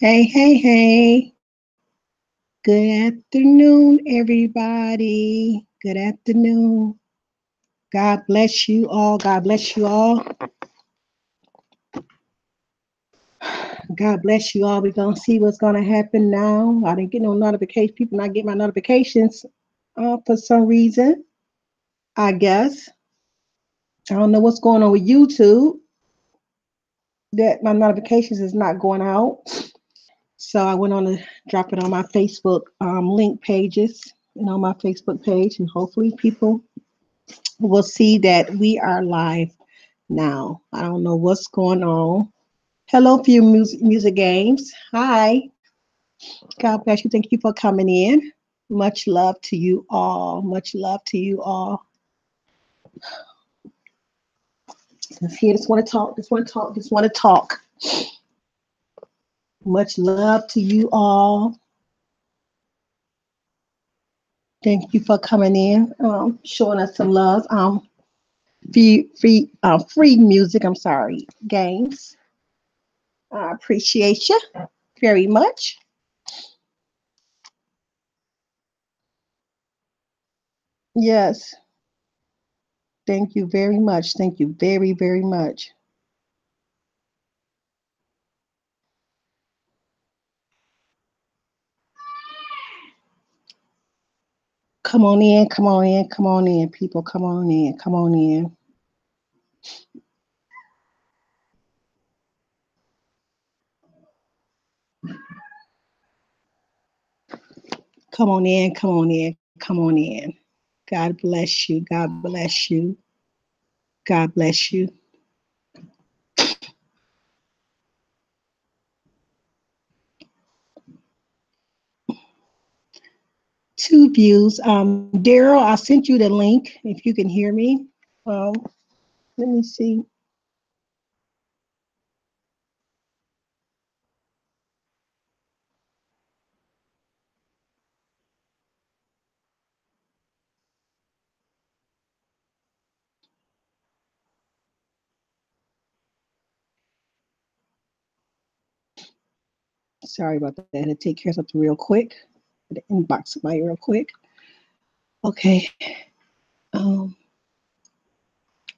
Hey, hey, hey. Good afternoon, everybody. Good afternoon. God bless you all. God bless you all. God bless you all. We're going to see what's going to happen now. I didn't get no notification. People not get my notifications for some reason, I guess. I don't know what's going on with YouTube that my notifications is not going out. So I went on to drop it on my Facebook link pages and on my Facebook page, and hopefully people will see that we are live now. I don't know what's going on. Hello, Few Music Games. Hi. God bless you. Thank you for coming in. Much love to you all. Much love to you all. Just here, just want to talk. Just want to talk. Just want to talk. Much love to you all. Thank you for coming in, showing us some love. Free music. I'm sorry, games. I appreciate you very much. Yes, thank you very much. Thank you very, very much. Come on in, come on in, come on in, people. Come on in, come on in. Come on in, come on in, come on in. God bless you. God bless you. God bless you. Two views. Daryl, I sent you the link if you can hear me. Um, let me see. Sorry about that. I had to take care of something real quick. The inbox somebody real quick. Okay. Um,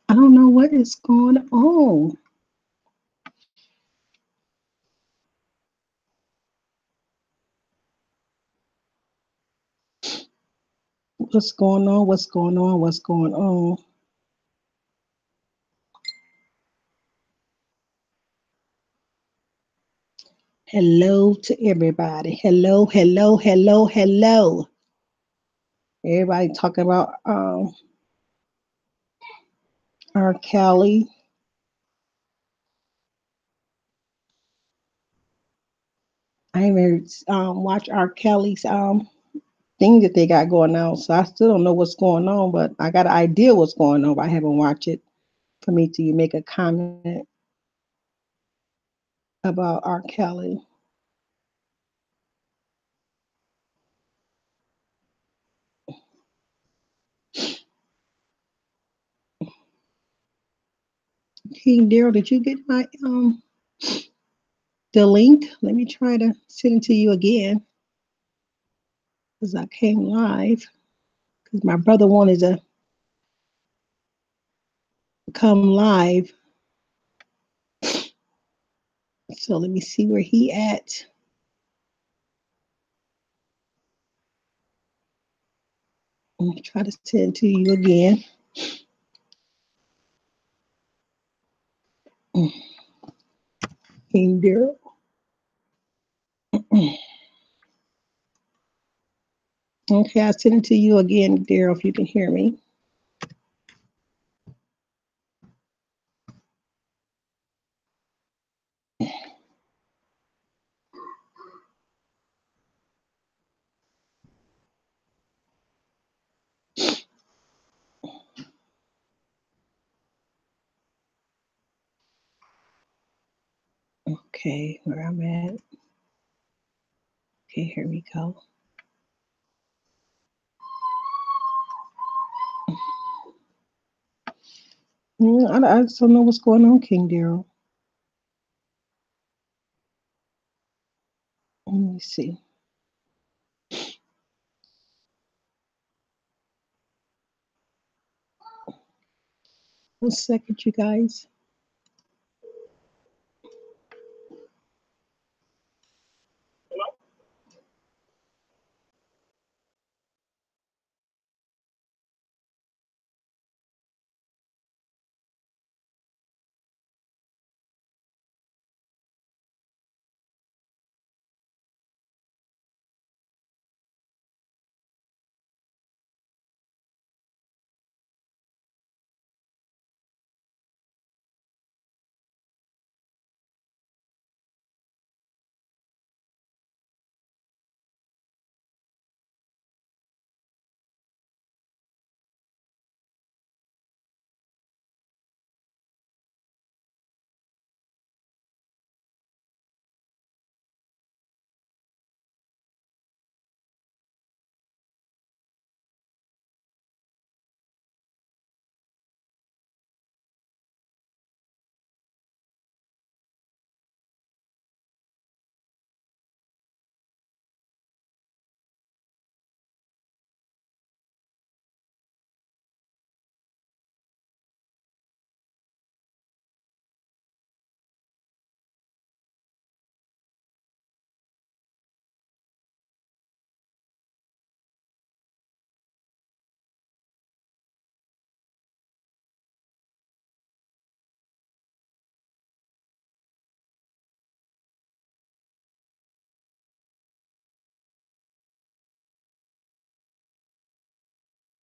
I don't know what is going on. What's going on? What's going on? What's going on? Hello to everybody. Hello, hello, hello, hello. Everybody talking about R. Kelly. I haven't watched R. Kelly's thing that they got going on, so I still don't know what's going on, but I got an idea what's going on, but I haven't watched it for me to make a comment about R. Kelly. King Daryl, did you get my the link? Let me try to send it to you again because I came live because my brother wanted to come live. So let me see where he at. Let me try to send it to you again. King Daryl. Okay, I'll send it to you again, Daryl, if you can hear me. Okay, where I'm at. Okay, here we go. I just don't know what's going on, King Daryl. me see. 1 second, you guys.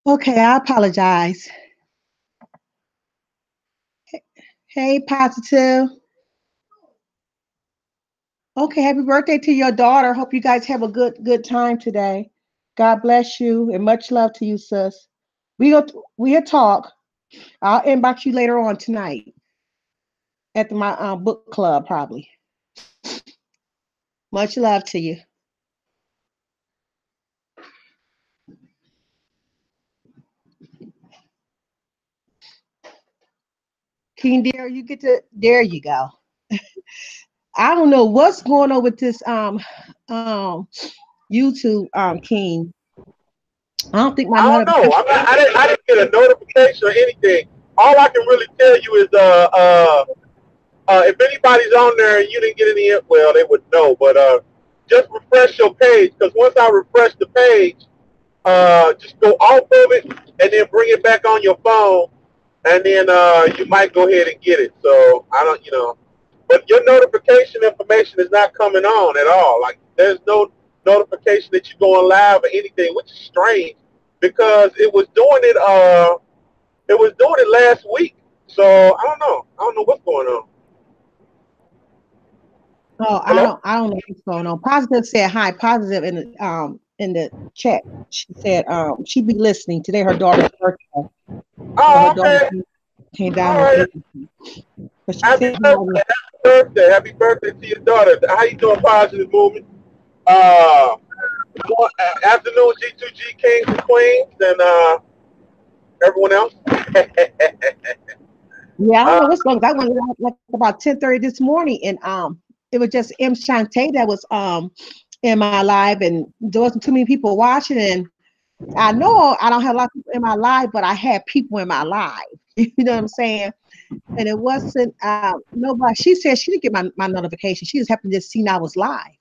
Okay, I apologize. Hey, positive. Okay, happy birthday to your daughter. Hope you guys have a good time today. God bless you and much love to you, sis. We'll talk. I'll inbox you later on tonight at my book club, probably. Much love to you. King Daryl, you get to there you go. I don't know what's going on with this YouTube King. I don't think my I don't know. notification. I didn't get a notification or anything. All I can really tell you is if anybody's on there and you didn't get any, well, they would know. But just refresh your page, because once I refresh the page, just go off of it and then bring it back on your phone, and then you might go ahead and get it. So I don't, but your notification information is not coming on at all. Like there's no notification that you're going live or anything, which is strange because it was doing it last week. So I don't know. I don't know what's going on. Oh, Hello? I don't know what's going on. Positive said hi. Positive in the chat. She said she be listening today. Her daughter's birthday, so her Oh, daughter okay. came All down with right. everything. But she Happy said birthday. hi. Happy birthday. Happy birthday to your daughter. How you doing, Positive Movement? Uh, Afternoon, G2G Kings and Queens, and everyone else. Yeah, I don't uh, know what's going on. I went out like about 10:30 this morning, and it was just M Shantae that was in my live, and there wasn't too many people watching. And I know I don't have a lot of people in my live, but I had people in my live. You know what I'm saying? And it wasn't nobody. She said she didn't get my notification. She just happened to just seen I was live.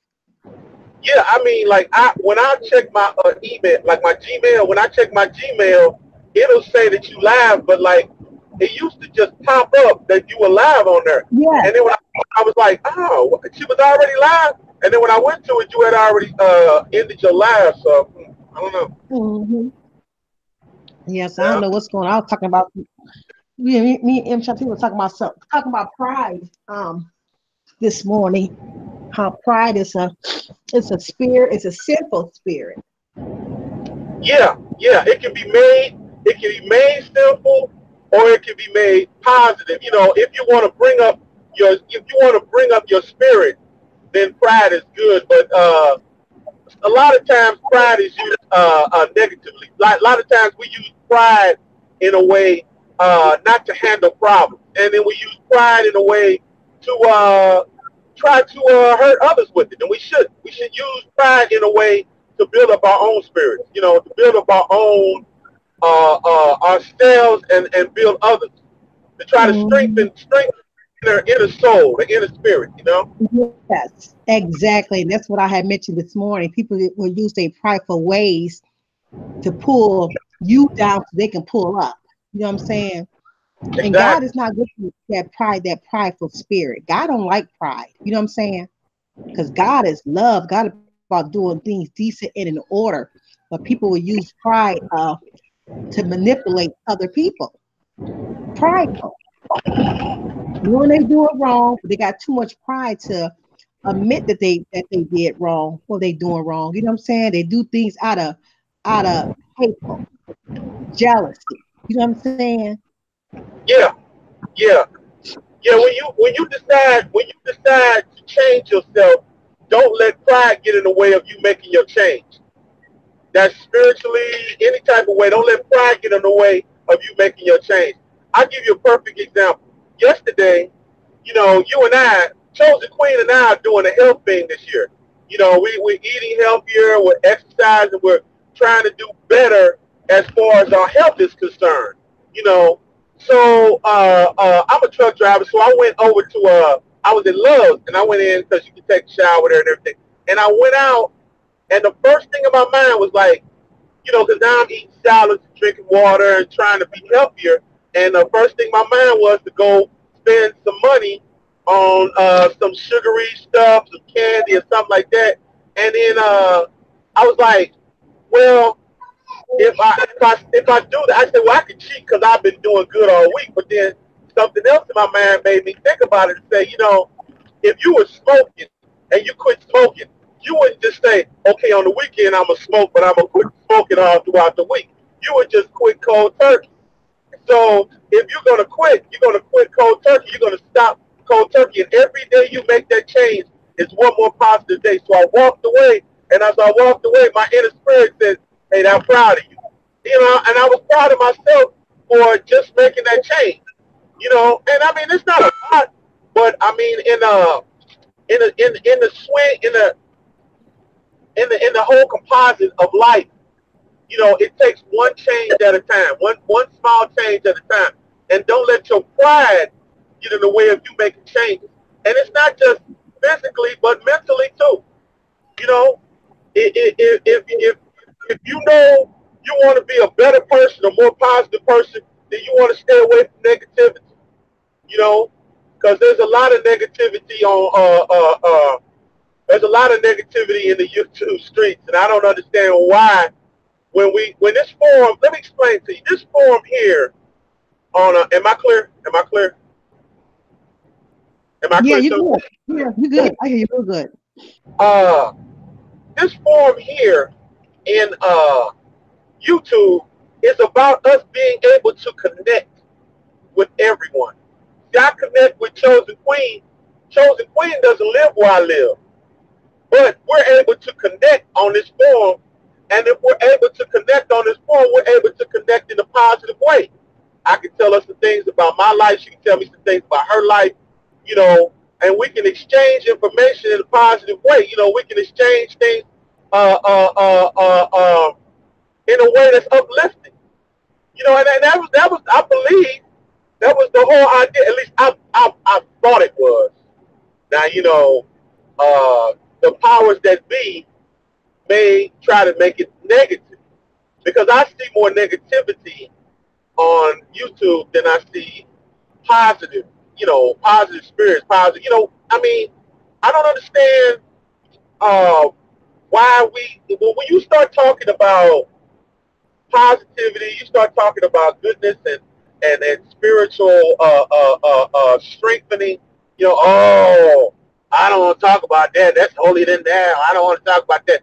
yeah, I mean, like when I check my email, like my Gmail, when I check my Gmail, it'll say that you live, but like it used to just pop up that you were live on there. Yeah. And then when I was like, oh, she was already live. And then when I went to it, you had already ended your live. So I don't know. Hmm. Yes, I don't Yeah, know what's going on. I was talking about me and M Shantae were talking about pride this morning. How pride is a spirit, it's a sinful spirit. yeah, yeah. It can be made. It can be made simple, or it can be made positive. You know, if you want to bring up your spirit, then pride is good. But a lot of times pride is used negatively. Like a lot of times we use pride in a way not to handle problems, and then we use pride in a way to try to hurt others with it, and we should. We should use pride in a way to build up our own spirits, to build up our own ourselves and build others, to try to Mhm. strengthen their inner soul, the inner spirit. Yes, exactly. And that's what I had mentioned this morning. People that will use their prideful ways to pull you down so they can pull up. You know what I'm saying? And God Exactly. is not looking at that pride, that prideful spirit. God don't like pride. You know what I'm saying? Because God is love. God is about doing things decent and in order. But people will use pride to manipulate other people. Prideful. Knowing they do it wrong, but they got too much pride to admit that they did wrong or they doing wrong. You know what I'm saying? They do things out of hateful, jealousy. You know what I'm saying? Yeah, yeah, yeah. When you decide to change yourself, don't let pride get in the way of you making your change. That's spiritually, any type of way. Don't let pride get in the way of you making your change. I'll give you a perfect example. Yesterday, you and I, Chosen Queen and I are doing a health thing this year. We're eating healthier, we're exercising, we're trying to do better as far as our health is concerned. You know, so I'm a truck driver, so I went over to I was in Love's and I went in because you can take a shower there and everything. And I went out, and the first thing in my mind was like, because now I'm eating salads, drinking water, and trying to be healthier. And the first thing my mind was to go spend some money on some sugary stuff, some candy or something like that. And then I was like, well, if I do that, I said, well, I can cheat because I've been doing good all week. But then something else in my mind made me think about it and say, if you were smoking and you quit smoking, you wouldn't just say, okay, on the weekend I'm gonna smoke, but I'm gonna quit smoking all throughout the week. You would just quit cold turkey. So if you're gonna quit cold turkey. You're gonna stop cold turkey, and every day you make that change is one more positive day. So I walked away, and as I walked away, my inner spirit said, "Hey, I'm proud of you." And I was proud of myself for just making that change. And I mean it's not a lot, but I mean in the swing in the whole composite of life, it takes one change at a time, one small change at a time. And don't let your pride get in the way of you making changes. And it's not just physically, but mentally too. You know, if you know you want to be a better person, a more positive person, then you want to stay away from negativity. You know, because there's a lot of negativity in the YouTube streets, and I don't understand why when this forum, let me explain to you. This forum here am I clear? Am I clear? Am I Yeah, clear you're too? good. Yeah, you're good. I hear you real good. Uh, this forum here in YouTube is about us being able to connect with everyone. See, I connect with Chosen Queen. Chosen Queen doesn't live where I live, but we're able to connect on this forum. And if we're able to connect on this forum, we're able to connect in a positive way. I can tell her some things about my life. She can tell me some things about her life, and we can exchange information in a positive way. We can exchange things uh, uh, uh, uh, uh, in a way that's uplifting. And that was I believe that was the whole idea. At least I thought it was. Now, the powers that be may try to make it negative because I see more negativity on YouTube than I see positive, positive spirits, positive. I mean, I don't understand uh, why when you start talking about positivity, you start talking about goodness and spiritual strengthening. Oh, I don't want to talk about that. That's holier than thou. I don't want to talk about that.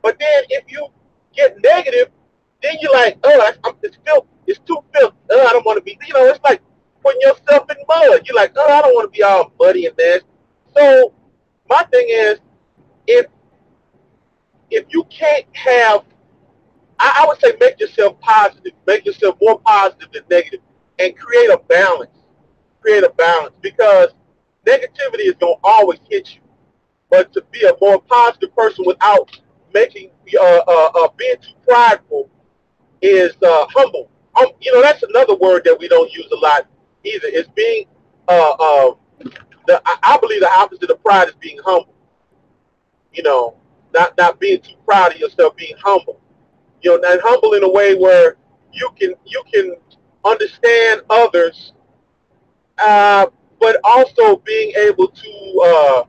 But then if you get negative, then you're like, oh, it's filth. It's too filthy. Oh, I don't want to be. It's like putting yourself in mud. You're like, oh, I don't want to be all muddy and nasty. So my thing is, if if you can't have I would say make yourself positive, make yourself more positive than negative, and create a balance. Create a balance because negativity is going to always hit you. But to be a more positive person without making being too prideful is humble. You know, that's another word that we don't use a lot either. Is being uh, uh, I believe the opposite of pride is being humble. You know, not being too proud of yourself, being humble. You know, and humble in a way where you can understand others, uh, but also being able to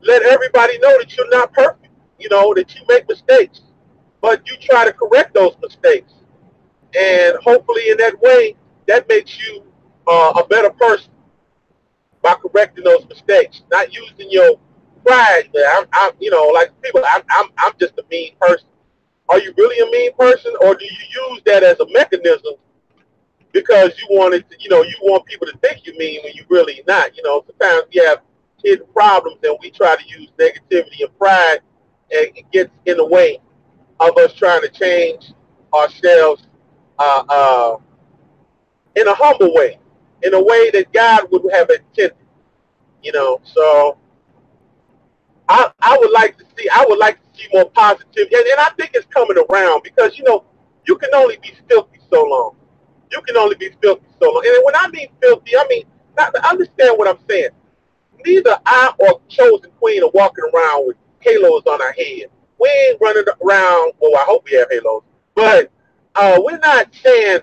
let everybody know that you're not perfect. You know, that you make mistakes, but you try to correct those mistakes, and hopefully in that way, that makes you a better person by correcting those mistakes, not using your pride. You know, like people, I'm just a mean person. Are you really a mean person, or do you use that as a mechanism because you wanted to, you know, you want people to think you mean when you really not? You know, sometimes we have hidden problems and we try to use negativity and pride, and it gets in the way of us trying to change ourselves uh, uh, in a humble way, in a way that God would have intended. You know, so I would like to see more positivity, and I think it's coming around because you know you can only be filthy so long. You can only be filthy so long, and when I mean filthy, I mean not, understand what I'm saying. Neither I or chosen queen are walking around with halos on our head. We ain't running around. Well, I hope we have halos, but we're not saying,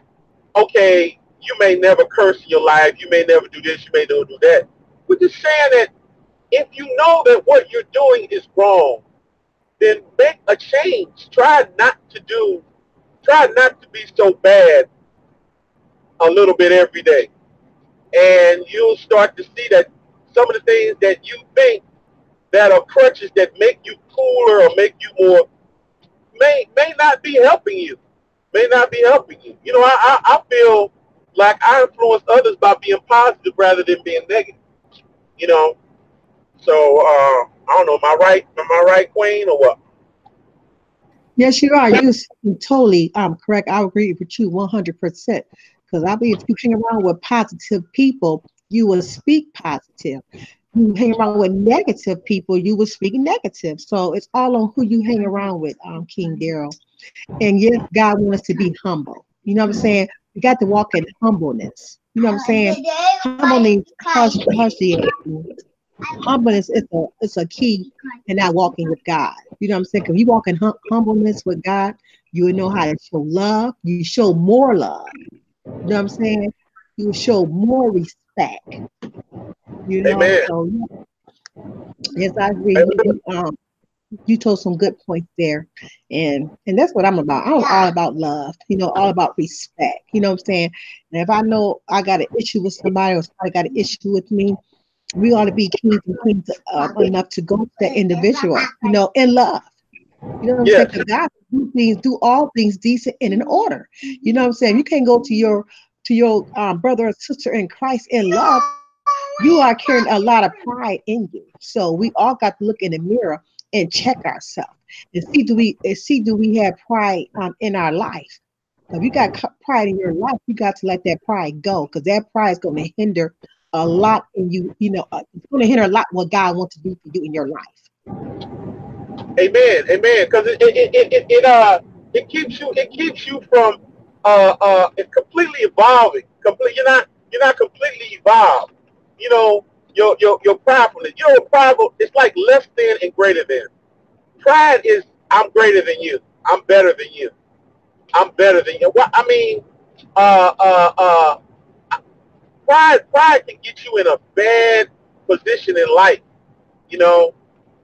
okay, you may never curse in your life, you may never do this, you may never do that. We're just saying that if you know that what you're doing is wrong, then make a change. Try not to be so bad a little bit every day. And you'll start to see that some of the things that you think that are crutches that make you cooler or make you more may not be helping you. May not be helping you. You know, I feel like I influence others by being positive rather than being negative. You know, so I don't know. Am I right, Queen, or what? Yes, you are. You're totally correct. I agree with you 100%. Because I believe if you hang around with positive people, you will speak positive. You hang around with negative people, you will speak negative. So it's all on who you hang around with, King Daryl. And yes, God wants us to be humble. You know what I'm saying? We got to walk in humbleness. You know what I'm saying? Humbleness, humbleness is a key in not walking with God. You know what I'm saying? Because you walk in humbleness with God, you will know how to show love. You show more love. You know what I'm saying? You will show more respect. You know, Amen. so yes, I agree. You told some good points there, and that's what I'm about. I'm all about love. You know, all about respect. You know what I'm saying? And if I know I got an issue with somebody or somebody got an issue with me, we ought to be kings and queens enough to go to that individual, you know, in love. You know what I'm saying? Yes. Because God do all things decent and in order. You know what I'm saying? You can't go to your brother or sister in Christ in love. You are carrying a lot of pride in you. So we all got to look in the mirror and check ourselves and see do we have pride in our life. If you got pride in your life, you got to let that pride go because that pride is going to hinder a lot in you. You know, it's going to hinder a lot what God wants to do for you in your life. Amen. Amen. Because it keeps you from completely evolving. You're not completely evolved. You know, your pridefulness. You know, prideful. It's like less than and greater than. Pride is I'm greater than you. I'm better than you. I'm better than you. What I mean, uh, uh, uh, pride can get you in a bad position in life. You know,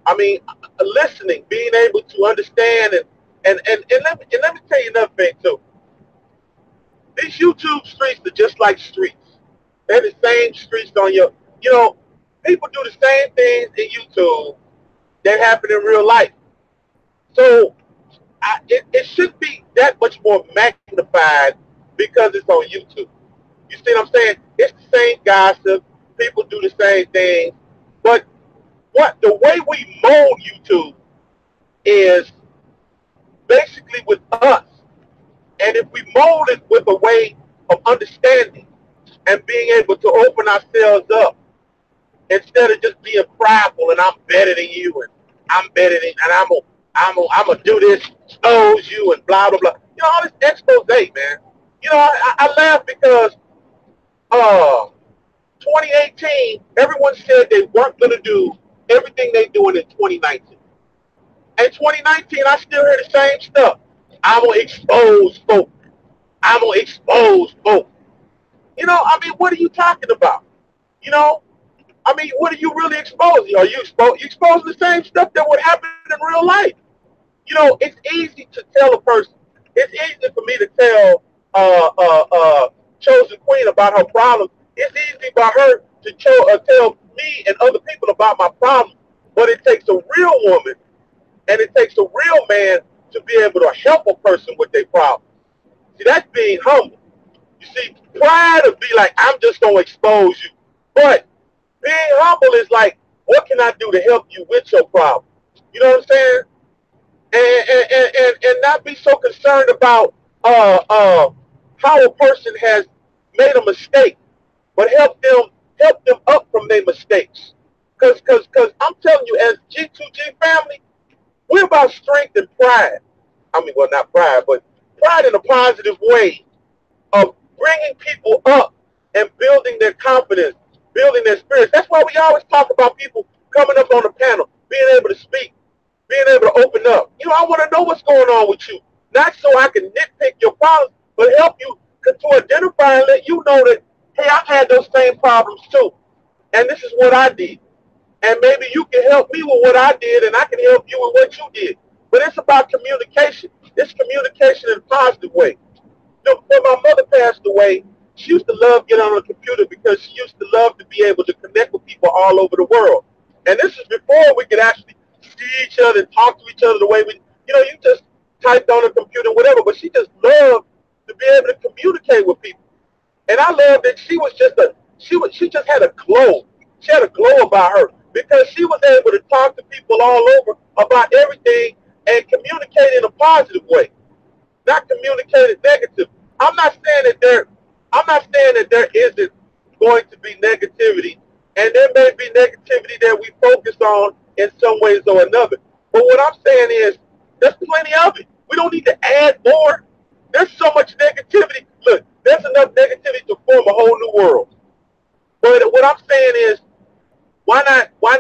I mean, listening, being able to understand, and let me tell you another thing too. These YouTube streets are just like streets. They're the same streets on your, you know, people do the same things in YouTube that happen in real life. So it should be that much more magnified because it's on YouTube. You see what I'm saying? It's the same gossip. People do the same things, but the way we mold YouTube is basically with us. And if we mold it with a way of understanding and being able to open ourselves up instead of just being prideful and I'm better than you and I'm better than and I'm gonna do this, expose you and blah blah blah. You know all this expose, man. You know I laugh because uh 2018 everyone said they weren't gonna do everything they doing in 2019. In 2019 I still hear the same stuff. I'm gonna expose folks. I'm gonna expose folks. You know, I mean, what are you talking about? You know, I mean, what are you really exposing? Are you exposing the same stuff that would happen in real life? You know, it's easy to tell a person. It's easy for me to tell chosen queen about her problems. It's easy for her to tell me and other people about my problems. But it takes a real woman and it takes a real man to be able to help a person with their problems. See, that's being humble. You see, pride would be like, I'm just gonna expose you. But being humble is like, what can I do to help you with your problem? You know what I'm saying? And not be so concerned about how a person has made a mistake, but help them up from their mistakes. Cause I'm telling you, as G2G family, we're about strength and pride. I mean, well, not pride, but pride in a positive way of bringing people up and building their confidence, building their spirits. That's why we always talk about people coming up on the panel, being able to speak, being able to open up. You know, I want to know what's going on with you. Not so I can nitpick your problems, but help you to identify and let you know that, hey, I've had those same problems too. And this is what I did. And maybe you can help me with what I did and I can help you with what you did. But it's about communication. It's communication in a positive way. When my mother passed away, she used to love getting on the computer because she used to love to be able to connect with people all over the world. And this is before we could actually see each other and talk to each other the way we, you just typed on a computer, whatever. But she just loved to be able to communicate with people. And I love that she just had a glow. She had a glow about her because she was able to talk to people all over about everything and communicate in a positive way, not communicated negative. I'm not saying that there isn't going to be negativity, and there may be negativity that we focus on in some ways or another. But what I'm saying is, there's plenty of it. We don't need to add more. There's so much negativity. Look, there's enough negativity to form a whole new world. But what I'm saying is, why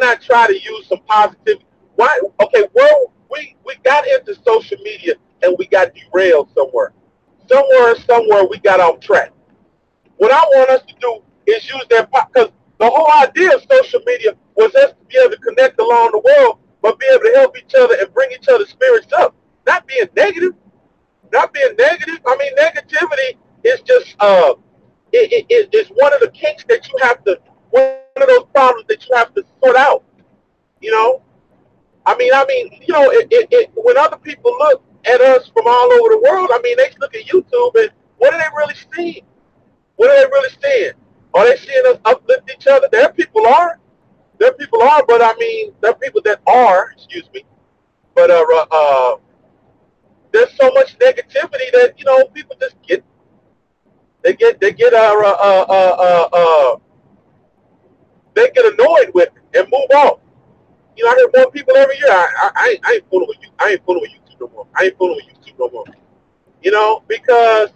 not try to use some positivity? Why? Okay, well, we got into social media and we got derailed somewhere. Somewhere we got off track. What I want us to do is use that because the whole idea of social media was us to be able to connect along the world, but be able to help each other and bring each other's spirits up. Not being negative. Not being negative. I mean, negativity is just it's one of the kinks that you have to, one of those problems that you have to sort out. You know, when other people look at us from all over the world, I mean, they look at YouTube and what are they really seeing? What are they really seeing? Are they seeing us uplift each other? There people are, but I mean, there are people that are, excuse me, but there's so much negativity that people just they get annoyed with it and move on. I hear more people every year. I ain't fooling with you. I ain't fooling with YouTube no more. I ain't fooling with YouTube no more. Because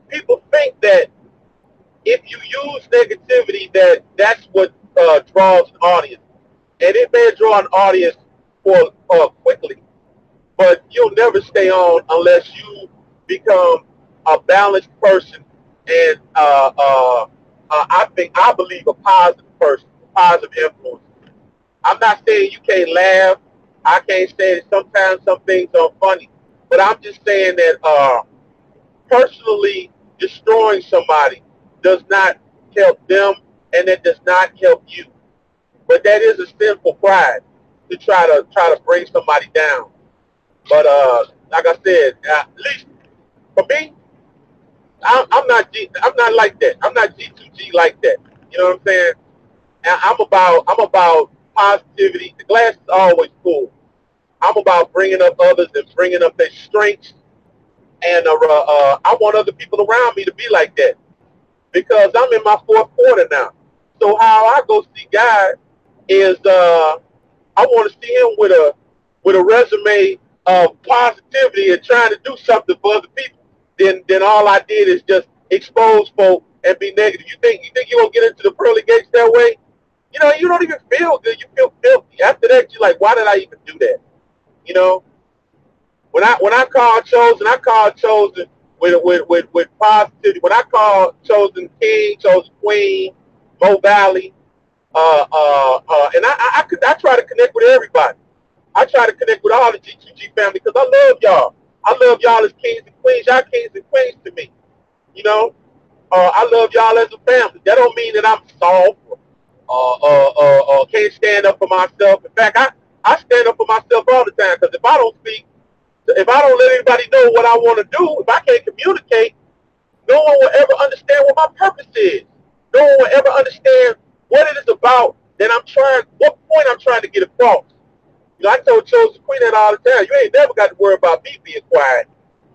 people think that if you use negativity, that's what draws an audience, and it may draw an audience for quickly, but you'll never stay on unless you become a balanced person and I believe a positive person, a positive influence. I'm not saying you can't laugh. I can't say that sometimes some things are funny, but I'm just saying that personally destroying somebody does not help them, and it does not help you. But that is a sinful pride to try to bring somebody down. But like I said, at least for me, I'm not like that. I'm not G2G like that. You know what I'm saying? And I'm about positivity. The glass is always full. I'm about bringing up others and bringing up their strengths. And I want other people around me to be like that because I'm in my fourth quarter now. So how I go see God is I want to see him with a resume of positivity and trying to do something for other people. Then all I did is just expose folk and be negative. You think you're gonna get into the pearly gates that way? You know, you don't even feel good. You feel filthy. After that, you're like, why did I even do that? You know, when I called chosen with positivity. When I called chosen king, chosen queen, Mo Valley, and I try to connect with everybody. I try to connect with all the G2G family because I love y'all. I love y'all as kings and queens. Y'all kings and queens to me. You know, I love y'all as a family. That don't mean that I'm soft or can't stand up for myself. In fact, I stand up for myself all the time because if I don't let anybody know what I want to do, if I can't communicate, no one will ever understand what my purpose is. No one will ever understand what it is about what point I'm trying to get across. You know, I told Chosen Queen that all the time. You ain't never got to worry about me being quiet.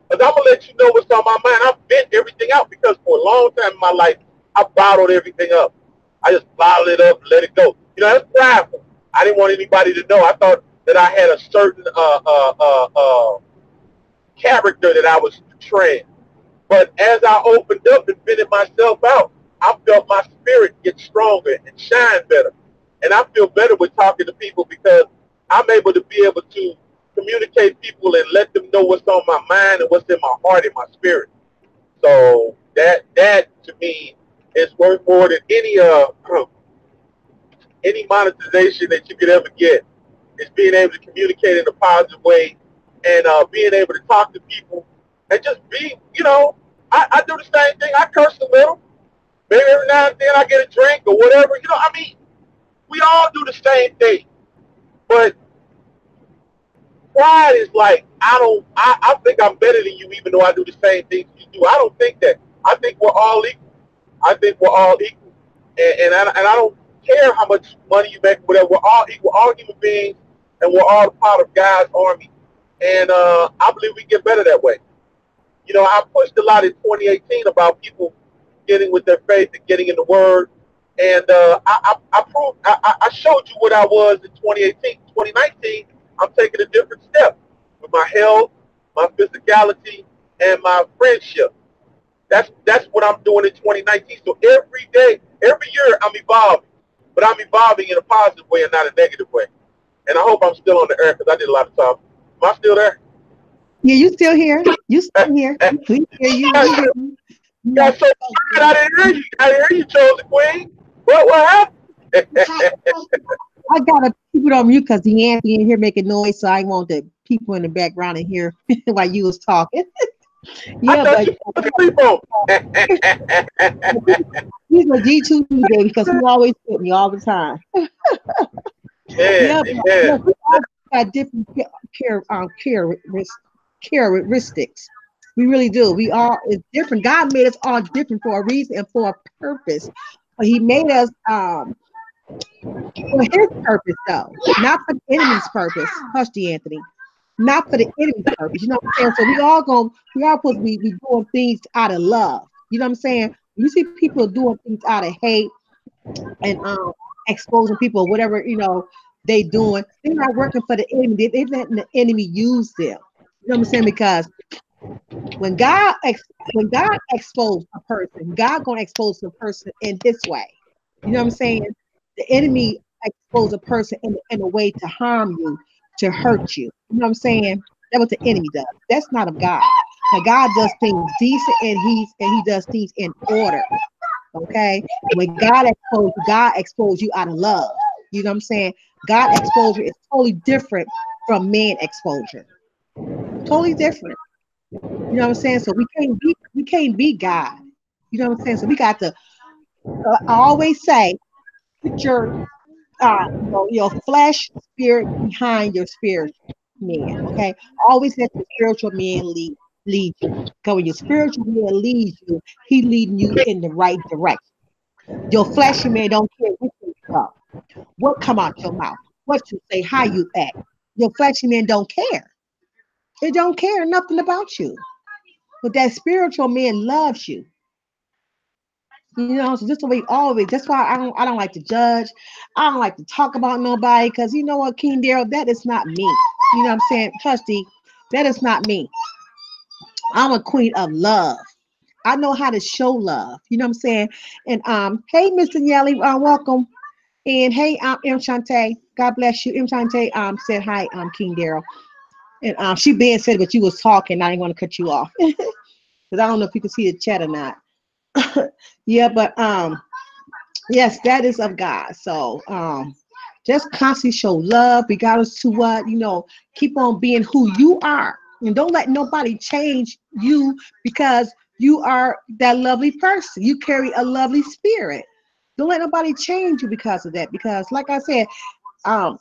Because I'm going to let you know what's on my mind. I've vent everything out because for a long time in my life, I bottled everything up. I just bottled it up and let it go. You know, that's prideful. I didn't want anybody to know. I thought that I had a certain character that I was portraying. But as I opened up and fitted myself out, I felt my spirit get stronger and shine better. And I feel better with talking to people because I'm able to communicate people and let them know what's on my mind and what's in my heart and my spirit. So that to me is worth more than any monetization that you could ever get. Is being able to communicate in a positive way and being able to talk to people and just be, you know, I do the same thing. I curse a little. Maybe every now and then I get a drink or whatever. You know, I mean, we all do the same thing. But pride is like, I think I'm better than you even though I do the same things you do. I don't think that. I think we're all equal. I think we're all equal. And I don't care how much money you make, whatever. We're all equal, all human beings, and we're all part of God's army. And I believe we get better that way. You know, I pushed a lot in 2018 about people getting with their faith and getting in the Word. And I proved, I showed you what I was in 2018. 2019, I'm taking a different step with my health, my physicality, and my friendship. That's what I'm doing in 2019. So every day, every year, I'm evolving. But I'm evolving in a positive way and not a negative way. And I hope I'm still on the air because I did a lot of talking. Am I still there? Yeah, you still here. You still here. We hear you. We hear you. You know, Got so quiet, I didn't hear you. I didn't hear you, Chosen Queen. What happened? I got to keep it on mute because the Anthony in here making noise, so I want the people in the background to hear while you was talking. I Yeah, thought but you put the sleep on. he's a G2 baby because he always with me all the time. Yeah, Yeah, but yeah. look, we all got different characteristics. We really do. We all is different. God made us all different for a reason and for a purpose. But He made us for His purpose, though, not for the enemy's purpose. Hush, Anthony. Not for the enemy's purpose. You know what I'm saying? So we all supposed to be doing things out of love. You know what I'm saying? You see people doing things out of hate and exposing people, whatever they doing. They're not working for the enemy. They letting the enemy use them. You know what I'm saying? Because when when God exposed a person, God gonna expose the person in His way. You know what I'm saying? The enemy expose a person in a way to harm you, to hurt you. You know what I'm saying? That's what the enemy does. That's not of God. Now God does things decent and he does things in order. Okay. When God exposed you out of love. You know what I'm saying? God exposure is totally different from man exposure. Totally different. You know what I'm saying? So we can't be God. You know what I'm saying? So we got to I always say, put your flesh spirit behind your spiritual man. Okay. Always let the spiritual man lead you. Because when your spiritual man leads you, he leading you in the right direction. Your fleshy man don't care what you go, what come out your mouth, what you say, how you act. Your fleshy man don't care. It don't care nothing about you. But that spiritual man loves you. You know, so just the way always. That's why I don't like to judge. I don't like to talk about nobody because you know what, King Daryl, that is not me. You know what I'm saying? Trusty, that is not me. I'm a queen of love. I know how to show love. You know what I'm saying? And hey, Mr. Yelly, welcome. And hey, M. Shante, God bless you. M. Shante said hi, King Daryl. And she being said, but you was talking. I ain't gonna cut you off because I don't know if you can see the chat or not. Yeah, but yes, that is of God. So just constantly show love, regardless to what, keep on being who you are. And don't let nobody change you because you are that lovely person. You carry a lovely spirit. Don't let nobody change you because of that. Because like I said, um,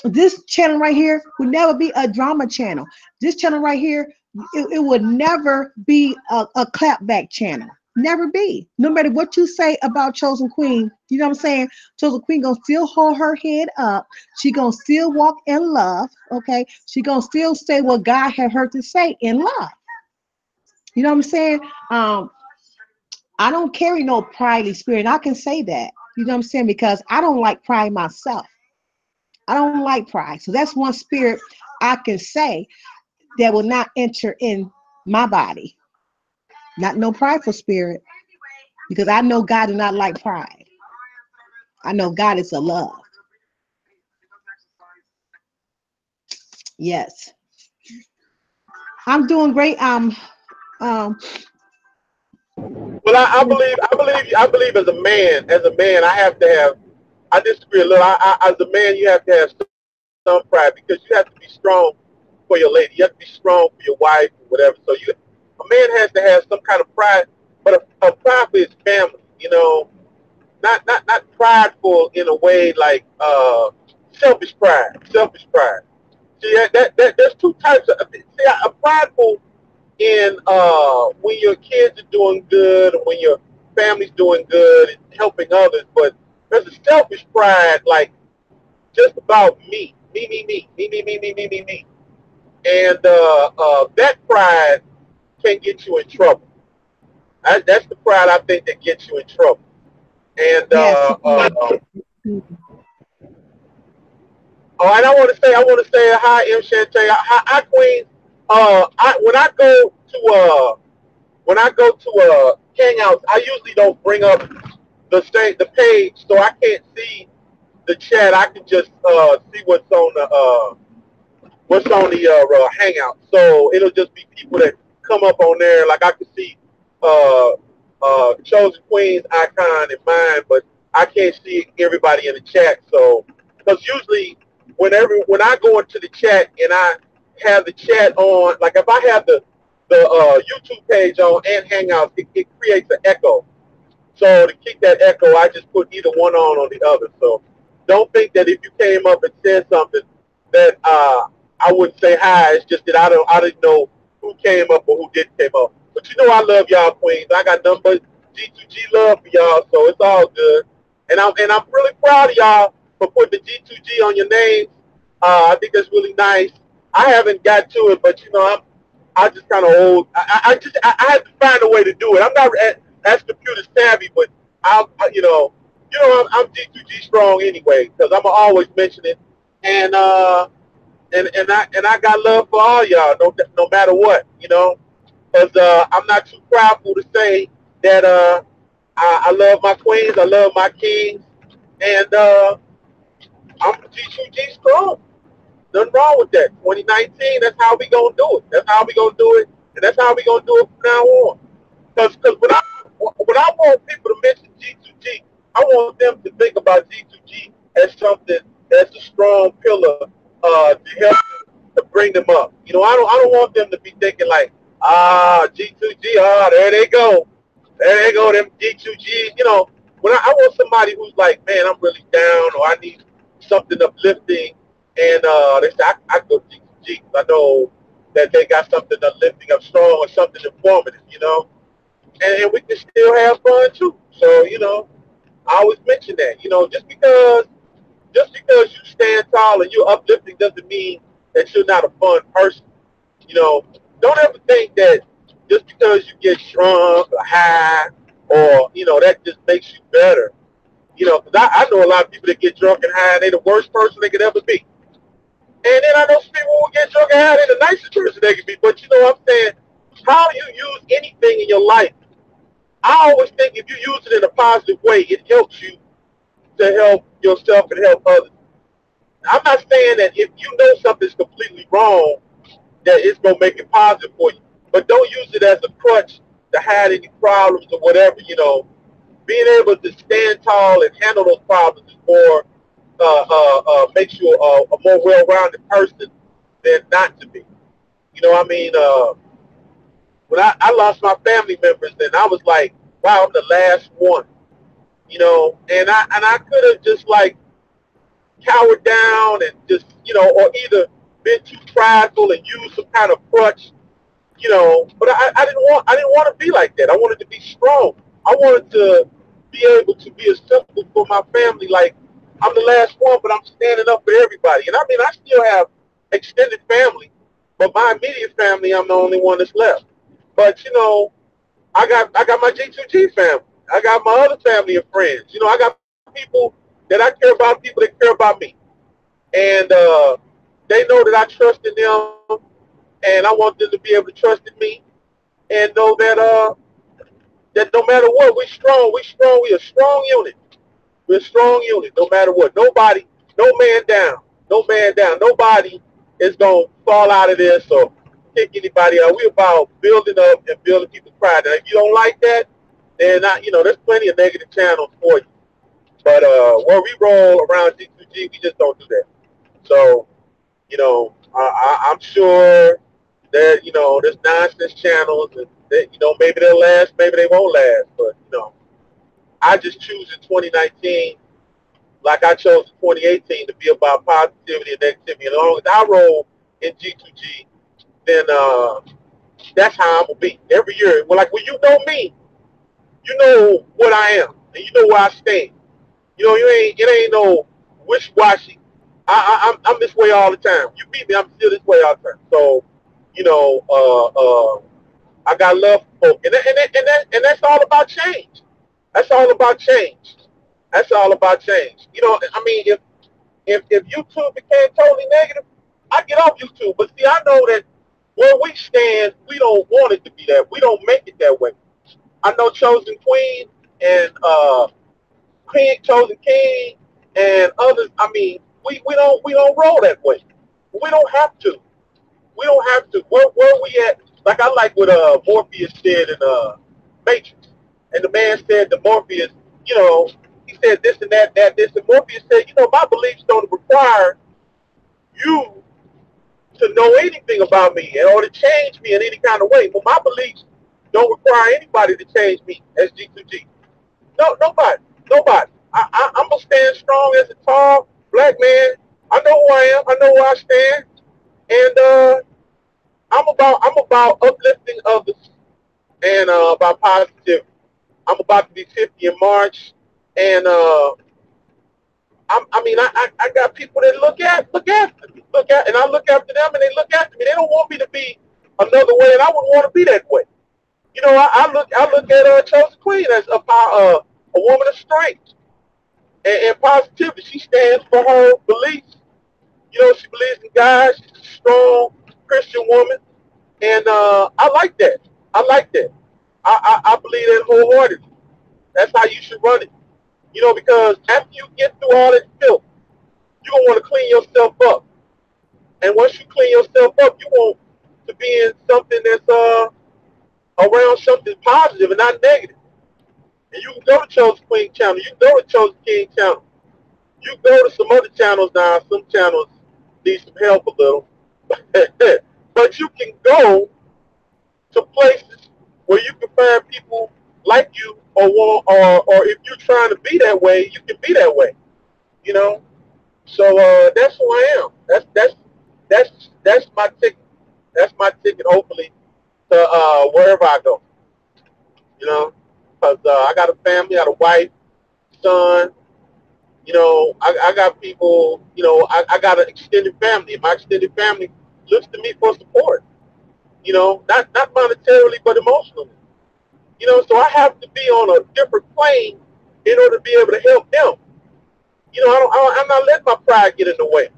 this channel right here would never be a drama channel. This channel right here, it would never be a clapback channel. Never be. No matter what you say about Chosen Queen, you know what I'm saying? Chosen Queen gonna still hold her head up. She gonna still walk in love. Okay. She gonna still say what God had her to say in love. You know what I'm saying? Um, I don't carry no pridely spirit. I can say that. You know what I'm saying? Because I don't like pride myself. I don't like pride. So that's one spirit I can say that will not enter in my body. Not no prideful spirit. Because I know God does not like pride. I know God is a love. Yes. I'm doing great. Um Well, I believe as a man, I have to have. I disagree a little. As a man, you have to have some pride because you have to be strong for your lady. You have to be strong for your wife or whatever. So a man has to have some kind of pride, but a pride for his family. You know, not prideful in a way like selfish pride. Selfish pride. See that there's two types of. See, a prideful in when your kids are doing good and when your family's doing good and helping others, but there's a selfish pride like just about me. And that pride can get you in trouble. That's the pride I think that gets you in trouble. And yes. oh, and I want to say hi, M. Shante, hi, Queen. When I go to hangouts, I usually don't bring up the page, so I can't see the chat. I can just see what's on the hangout. So it'll just be people that come up on there. Like I can see uh, Chosen Queen's icon in mine, but I can't see everybody in the chat. So because usually when I go into the chat and I have the chat on, like if I have the YouTube page on and Hangouts, it creates an echo. So to keep that echo, I just put either one on the other. So don't think that if you came up and said something that I wouldn't say hi. It's just that I didn't know who came up or who didn't came up. But you know I love y'all queens. I got nothing but G2G love for y'all, so it's all good. And I'm really proud of y'all for putting the G2G on your names. I think that's really nice. I haven't got to it, but you know I just kind of old. I had to find a way to do it. I'm not as computer savvy, but I'm G2G strong anyway because I'm always mention it, and I got love for all y'all, no matter what, because I'm not too proudful to say that I love my queens, I love my kings, and I'm G2G strong. Nothing wrong with that. 2019, that's how we gonna do it. That's how we gonna do it, and that's how we gonna do it from now on. Because when I want people to mention G2G, I want them to think about G2G as something that's a strong pillar to help to bring them up. I don't want them to be thinking like, G2G, there they go. There they go, them G2G. When I want somebody who's like, man, I'm really down or I need something uplifting, and they say, I go G2G because I know that they got something uplifting up strong or something informative. And we can still have fun too. So, I always mention that, just because you stand tall and you're uplifting doesn't mean that you're not a fun person. You know, don't ever think that just because you get drunk or high or that just makes you better. Because I know a lot of people that get drunk and high, and they the worst person they could ever be. And then I know some people who get drunk and high, they the nicest person they could be. But what I'm saying, how you use anything in your life, I always think if you use it in a positive way, it helps you to help yourself and help others. I'm not saying that if you know something's completely wrong, that it's gonna make it positive for you. But don't use it as a crutch to hide any problems or whatever. Being able to stand tall and handle those problems is more makes you a more well-rounded person than not to be. I mean, when I lost my family members, then I was like, wow, I'm the last one. And I could have just like cowered down and just or either been too prideful and used some kind of crutch. But I didn't want to be like that. I wanted to be strong. I wanted to be able to be a symbol for my family. Like I'm the last one, but I'm standing up for everybody. And I mean, I still have extended family, but my immediate family, I'm the only one that's left. But I got my G2G family. I got my other family and friends. I got people that I care about, people that care about me, and they know that I trust in them, and I want them to be able to trust in me, and know that no matter what, we're strong. We're strong. We're a strong unit. We're a strong unit. No matter what, nobody, no man down, no man down. Nobody is gonna fall out of this or kick anybody out. We're about building up and building people's pride. And if you don't like that, then there's plenty of negative channels for you. But where we roll around G2G, we just don't do that. So I'm sure that there's nonsense channels, and that maybe they'll last, maybe they won't last. But I just choose in 2019, like I chose in 2018, to be about positivity and negativity. And as long as I roll in G2G, then that's how I'm gonna be every year. Well, like when you know me, you know what I am, and you know where I stand. It ain't no wishy-washy. I'm this way all the time. You beat me, I'm still this way all the time. So, you know, uh, uh, I got love for folk, and that's all about change. That's all about change. That's all about change. I mean, if YouTube became totally negative, I get off YouTube. But see, I know that where we stand, we don't want it to be that. We don't make it that way. I know Chosen Queen and King, Chosen King, and others. I mean, we don't roll that way. We don't have to. We don't have to. Where we at? Like I like what Morpheus said in Matrix, and the man said to Morpheus, he said this and that, this, and Morpheus said, my beliefs don't require you to know anything about me or to change me in any kind of way. But my beliefs don't require anybody to change me as G2G. No, nobody, nobody. I'm gonna stand strong as a tall black man. I know who I am. I know where I stand, and I'm about uplifting others and about positivity. I'm about to be 50 in March, and I got people that look after me, and I look after them, and they look after me. They don't want me to be another way, and I wouldn't want to be that way. I look at Chosen Queen as a woman of strength and positivity. She stands for her beliefs. She believes in God. She's a strong Christian woman, and I like that. I like that. I believe that wholeheartedly. That's how you should run it. Because after you get through all that filth, you're gonna want to clean yourself up. And once you clean yourself up, you want to be in something that's around something positive and not negative. And you can go to Chosen Queen channel, you can go to Chosen King channel, you can go to some other channels now. Some channels need some help a little, but you can go to places where you can find people like you, or if you're trying to be that way, you can be that way. You know. So that's who I am. That's my ticket. That's my ticket. Hopefully, to wherever I go. Because I got a family, I got a wife, son. I got people. I got an extended family. My extended family looks to me for support. Not monetarily, but emotionally. You know, so I have to be on a different plane in order to be able to help them. You know, I'm not letting my pride get in the way.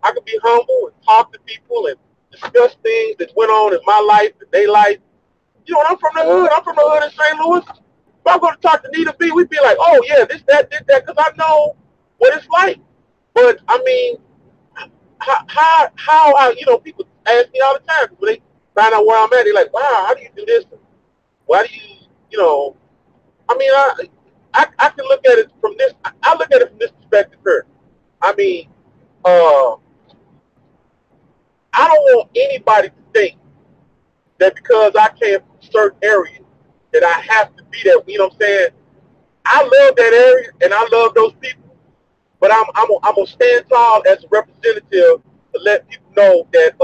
I can be humble and talk to people and discuss things that went on in my life and their life. You know, I'm from the hood. I'm from the hood in St. Louis. If I'm going to talk to Nita B, we'd be like, oh, yeah, this, that, because I know what it's like. But, I mean, you know, people ask me all the time when they find out where I'm at. They're like, wow, how do you do this? Why do you, you know, I mean, I can look at it from this, I look at it from this perspective here. I mean, uh, I don't want anybody to think that because I came from certain areas that I have to be there. You know what I'm saying? I love that area and I love those people, but I'm gonna stand tall as a representative to let people know that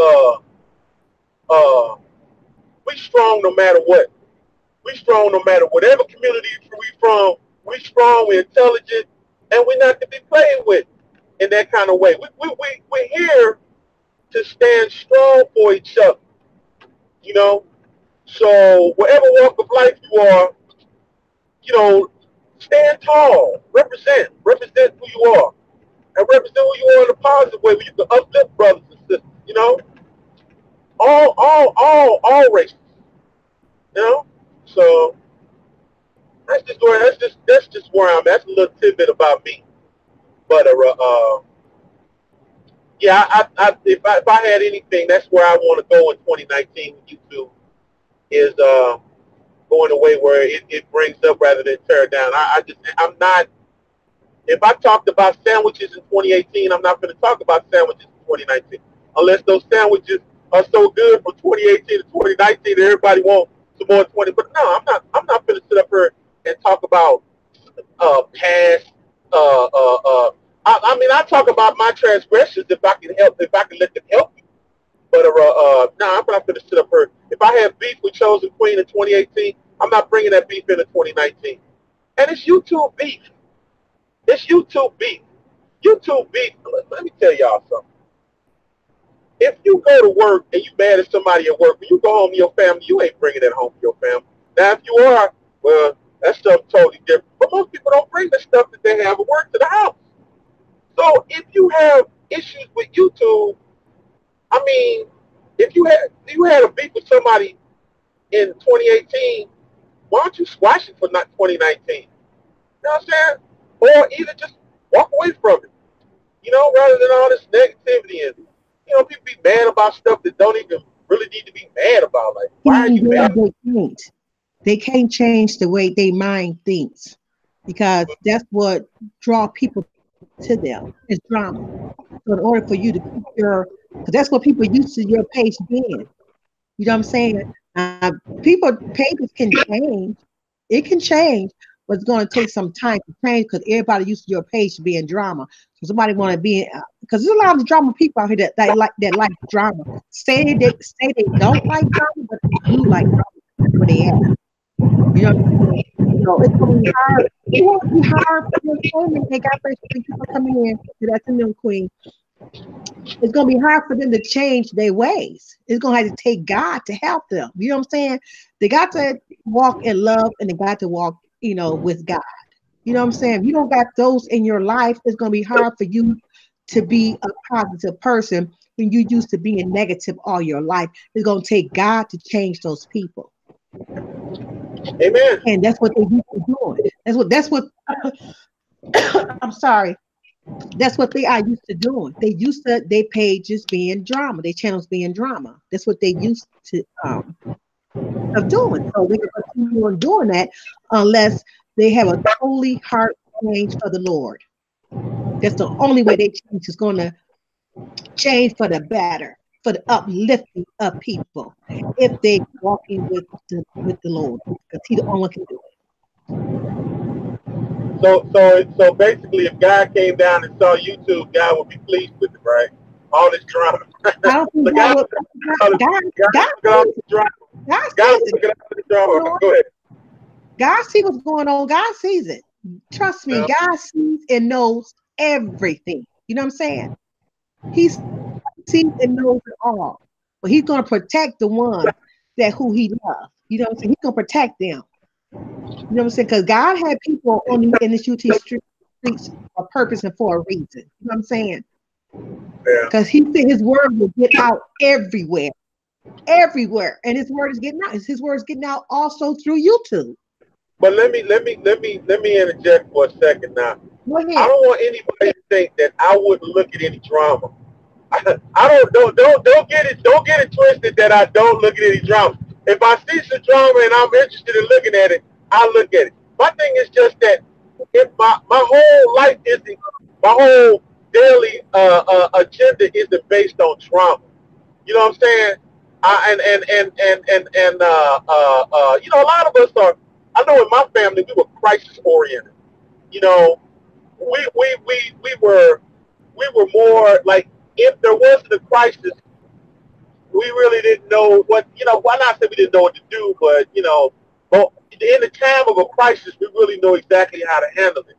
we strong no matter what. We strong no matter whatever community we from. We strong, we intelligent, and we're not to be played with in that kind of way. We're here to stand strong for each other, you know. So whatever walk of life you are, you know, stand tall, represent who you are, and represent who you are in a positive way where you can uplift brothers and sisters, you know, all races, you know. So that's just where I'm at. That's a little tidbit about me. But yeah, if I had anything, that's where I want to go in 2019 with YouTube is going away where it brings up rather than tear down. I'm not. If I talked about sandwiches in 2018, I'm not going to talk about sandwiches in 2019 unless those sandwiches are so good from 2018 to 2019 that everybody wants some more 20. But no, I'm not going to sit up here and talk about past. I mean, I talk about my transgressions if I can help, if I can let them help you. But no, I'm not going to sit up here. If I have beef with Chosen Queen in 2018, I'm not bringing that beef into 2019. And it's YouTube beef. It's YouTube beef. YouTube beef. Let me tell y'all something. If you go to work and you mad at somebody at work, when you go home to your family, you ain't bringing that home to your family. Now, if you are, well, that's something totally different. But most people don't bring the stuff that they have at work to the house. So if you have issues with YouTube, I mean, if you had a beef with somebody in 2018, why don't you squash it for not 2019? You know what I'm saying? Or either just walk away from it. You know, rather than all this negativity and you know, people be mad about stuff that don't even really need to be mad about. Like, why are you mad? They can't change the way they mind thinks because that's what draw people to them. It's drama. So in order for you to keep because that's what people used to your page being. You know what I'm saying? People pages can change. It can change, but it's going to take some time to change because everybody used to your page being drama. So somebody want to be because there's a lot of drama people out here that like drama. Say they don't like drama, but they do like drama where they at. You know what I'm saying? So it's gonna be hard. It won't be hard for your family. They got people coming in to that new queen. It's gonna be hard for them to change their ways. It's gonna have to take God to help them. You know what I'm saying? They got to walk in love and they got to walk, with God. You know what I'm saying? If you don't got those in your life, it's gonna be hard for you to be a positive person when you used to being negative all your life. It's gonna take God to change those people. Amen. And that's what they used to doing. That's what I'm sorry. That's what they are used to doing. They used to their pages being drama, their channels being drama. That's what they used to of doing. So they can continue on doing that unless they have a totally heart change for the Lord. That's the only way they change is going to change for the better, for the uplifting of people. If they walking with the Lord, because He the only one can do it. So basically, if God came down and saw YouTube, God would be pleased with it, right? All this drama. I don't think God would. God sees it. Go ahead. God sees what's going on. God sees it. Trust me, God sees and knows everything. You know what I'm saying? He sees and knows it all. But He's going to protect the ones that who He loves. You know what I'm saying? He's going to protect them. You know what I'm saying? Because God had people on in this UT streets for a purpose and for a reason. You know what I'm saying? Yeah. Because He said His word will get out everywhere, everywhere, and His word is getting out. His word is getting out also through YouTube. But let me interject for a second now. Go I ahead. don't want anybody to think that I wouldn't look at any drama. I don't get it twisted that I don't look at any drama. If I see some drama and I'm interested in looking at it, I look at it. My thing is just that if my whole life isn't, my whole daily agenda isn't based on drama. You know what I'm saying? You know, a lot of us are. I know in my family we were crisis oriented. You know, we were more like if there wasn't a crisis, we really didn't know what, you know, why not say we didn't know what to do, but, you know, but in the time of a crisis, we really know exactly how to handle it.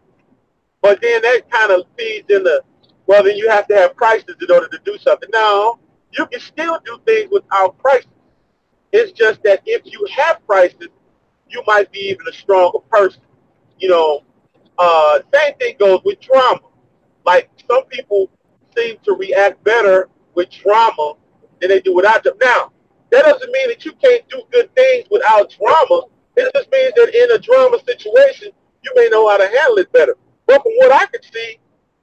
But then that kind of feeds into, well, then you have to have crisis in order to do something. No, you can still do things without crisis. It's just that if you have crisis, you might be even a stronger person. You know, same thing goes with trauma. Like some people seem to react better with trauma than they do without them. Now, that doesn't mean that you can't do good things without drama. It just means that in a drama situation, you may know how to handle it better. But from what I can see,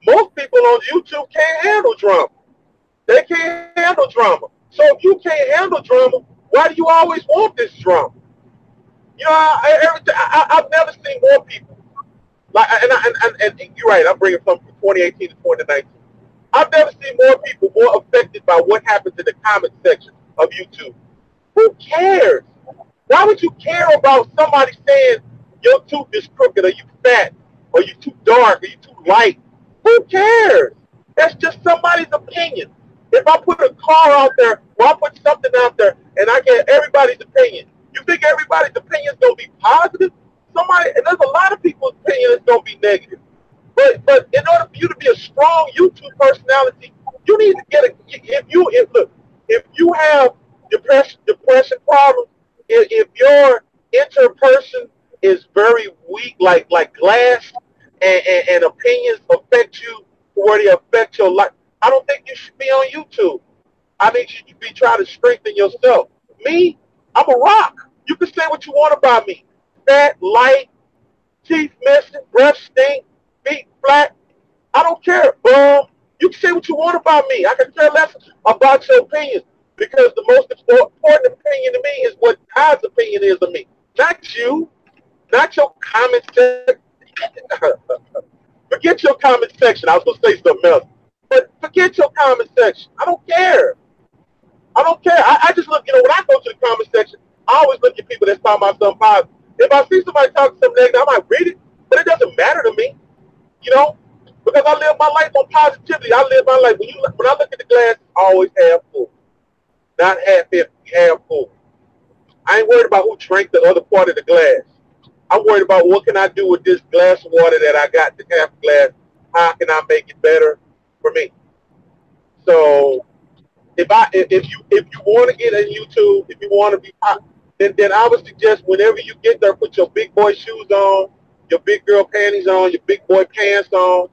most people on YouTube can't handle drama. They can't handle drama. So if you can't handle drama, why do you always want this drama? You know, I've never seen more people like, and you're right. I'm bringing from 2018 to 2019. I've never seen more people more affected by what happens in the comment section of YouTube. Who cares? Why would you care about somebody saying your tooth is crooked, or you fat, or you too dark, or you too light? Who cares? That's just somebody's opinion. If I put a car out there, or I put something out there, and I get everybody's opinion, you think everybody's opinion is gonna be positive? And there's a lot of people's opinion is gonna be negative. But in order for you to be a strong YouTube personality, you need to get a. If you have depression problems, if your inner person is very weak, like glass, and opinions affect you to where they affect your life, I don't think you should be on YouTube. I think you should be trying to strengthen yourself. Me, I'm a rock. You can say what you want about me. Fat, light, teeth missing, breath stink, feet flat. I don't care. You can say what you want about me. I can care less about your opinions because the most important opinion to me is what God's opinion is of me. Not you, not your comment section. Forget your comment section. I was going to say something else. But forget your comment section. I don't care. I don't care. I just look, when I go to the comment section, I always look at people that's talking about something positive. If I see somebody talking something negative, I might read it, but it doesn't matter to me, you know, because I live my life on positivity. I live my life. When I look at the glass, always half full, not half empty, half full. I ain't worried about who drank the other part of the glass. I'm worried about what can I do with this glass of water that I got, the half glass. How can I make it better for me? So if you want to get on YouTube, if you want to be hot, then I would suggest whenever you get there, put your big boy shoes on, your big girl panties on, your big boy pants on,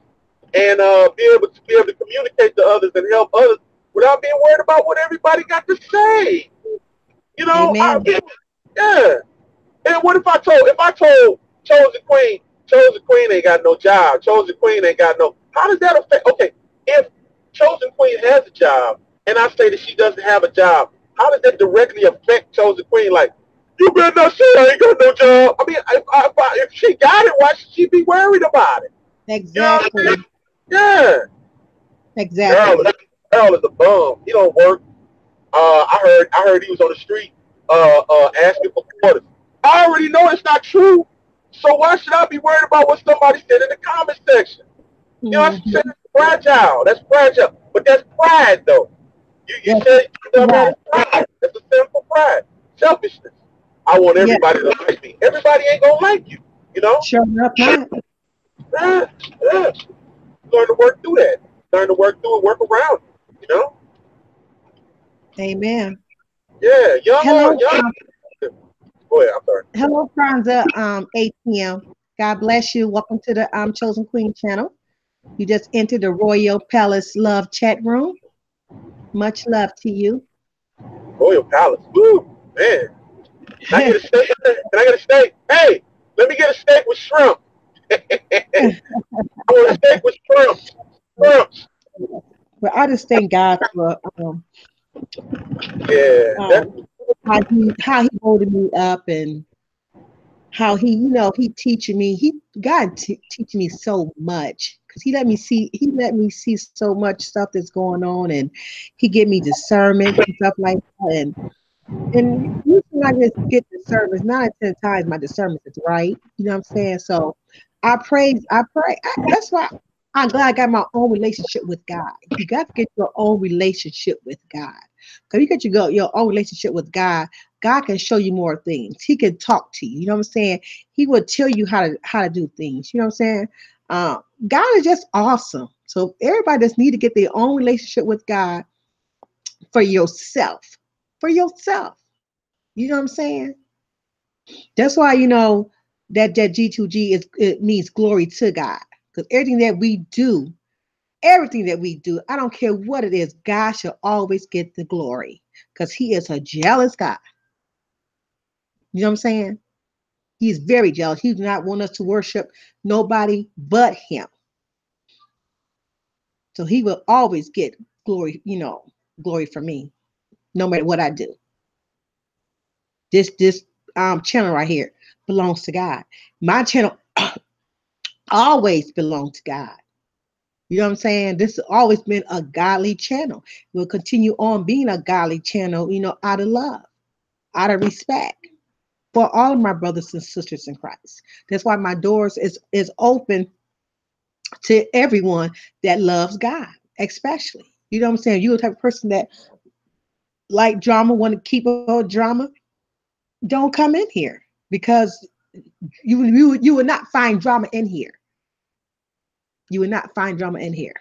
and be able to communicate to others and help others without being worried about what everybody got to say. You know, Amen. yeah. And what if I told Chosen Queen ain't got no job, Chosen Queen ain't got no, how does that affect, okay, if Chosen Queen has a job and I say that she doesn't have a job, how does that directly affect Chosen Queen? Like, you better not say I ain't got no job. I mean, if she got it, why should she be worried about it? You know what I mean? Exactly. Yeah. Earl, Exactly. Earl is a bum. He don't work. I heard he was on the street asking for quarters. I already know it's not true. So why should I be worried about what somebody said in the comment section? You know what I'm saying? Mhm. That's fragile. That's fragile. But that's pride, though. You Yes, said right. that is pride. That's a sinful pride. Selfishness. I want Yes, everybody to like me. Everybody ain't gonna like you. You know? sure enough not. Yeah, yeah. Learn to work through that. Learn to work through it, work around it. You know? Amen. Yeah, Hello. young. Go ahead. I'm sorry. Hello, Franza, 8 p.m. God bless you. Welcome to the Chosen Queen channel. You just entered the Royal Palace Love chat room. Much love to you. Royal Palace. Woo, man. Can I get a steak? Can I get a steak? Hey, let me get a steak with shrimp. I want a steak with shrimp. Shrimps. But I just thank God for Yeah, um, definitely. how he molded me up and how he teaching me. Teaching me so much because he let me see so much stuff that's going on, and he give me discernment and stuff like that. And usually when I just get discernment, 9 out of 10 times my discernment is right. You know what I'm saying? So I pray. That's why I'm glad I got my own relationship with God. You got to get your own relationship with God. Because you get your own relationship with God, God can show you more things. He can talk to you. You know what I'm saying? He will tell you how to do things. You know what I'm saying? Uh, God is just awesome. So everybody just need to get their own relationship with God for yourself. For yourself. You know what I'm saying? That's why that G2G it means glory to God. Because everything that we do, I don't care what it is, God shall always get the glory. Because He is a jealous God. You know what I'm saying? He's very jealous. He does not want us to worship nobody but Him. So He will always get glory, glory for me, no matter what I do. This channel right here belongs to God. My channel always belongs to God. You know what I'm saying? This has always been a godly channel. It will continue on being a godly channel, out of love, out of respect for all of my brothers and sisters in Christ. That's why my doors is open to everyone that loves God, especially. You know what I'm saying? You're the type of person that like drama, want to keep up drama, don't come in here because you will not find drama in here. You will not find drama in here.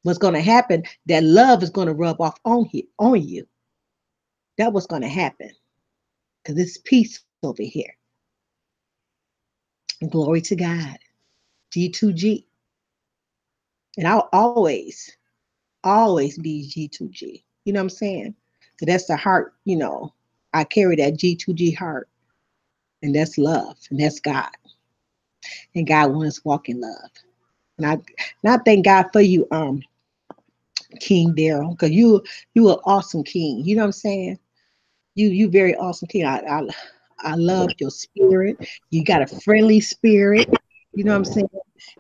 What's going to happen? That love is going to rub off on you. That's what's going to happen because it's peace over here. Glory to God. G2G. And I'll always be G2G. You know what I'm saying? So that's the heart, I carry that G2G heart. And that's love. And that's God. And God wants us to walk in love. And I thank God for you, King Daryl, because you an awesome king. You know what I'm saying? You very awesome king. I love your spirit. You got a friendly spirit. You know what I'm saying?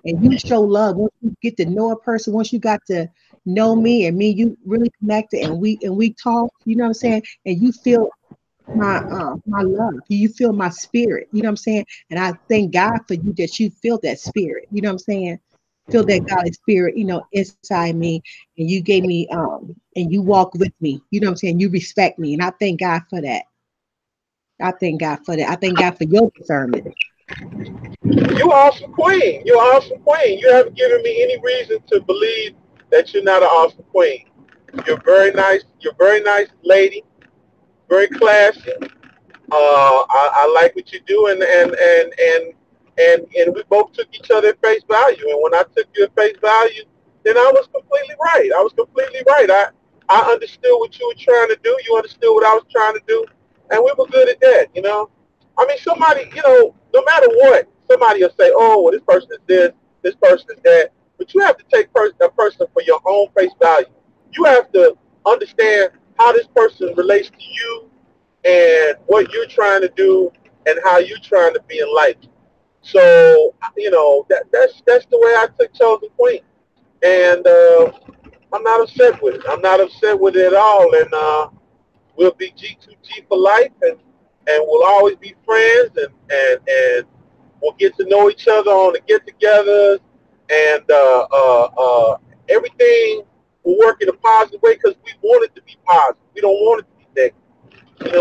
And you show love once you get to know a person. Once you got to know me and me, you really connected, and we talk. You know what I'm saying? And you feel my love. You feel my spirit. You know what I'm saying? And I thank God for you that you feel that spirit. You know what I'm saying? Feel that godly spirit, inside me, and you gave me and you walk with me. You know what I'm saying? You respect me, and I thank God for that. I thank God for that. I thank God for your discernment. You awesome queen. You're awesome queen. You haven't given me any reason to believe that you're not an awesome queen. You're very nice. You're a very nice lady. Very classy. I like what you do, and we both took each other at face value. And when I took you at face value, then I was completely right. I was completely right. I understood what you were trying to do. You understood what I was trying to do, and we were good at that. I mean, somebody, no matter what, somebody will say, "Oh, well, this person is this person is that," but you have to take a person for your own face value. You have to understand how this person relates to you and what you're trying to do and how you're trying to be enlightened. So that's the way I took Chosen Queen, and I'm not upset with it. I'm not upset with it at all, and we'll be G2G for life, and we'll always be friends, and we'll get to know each other on the get-togethers, and everything will work in a positive way because we want it to be positive. We don't want it to be negative.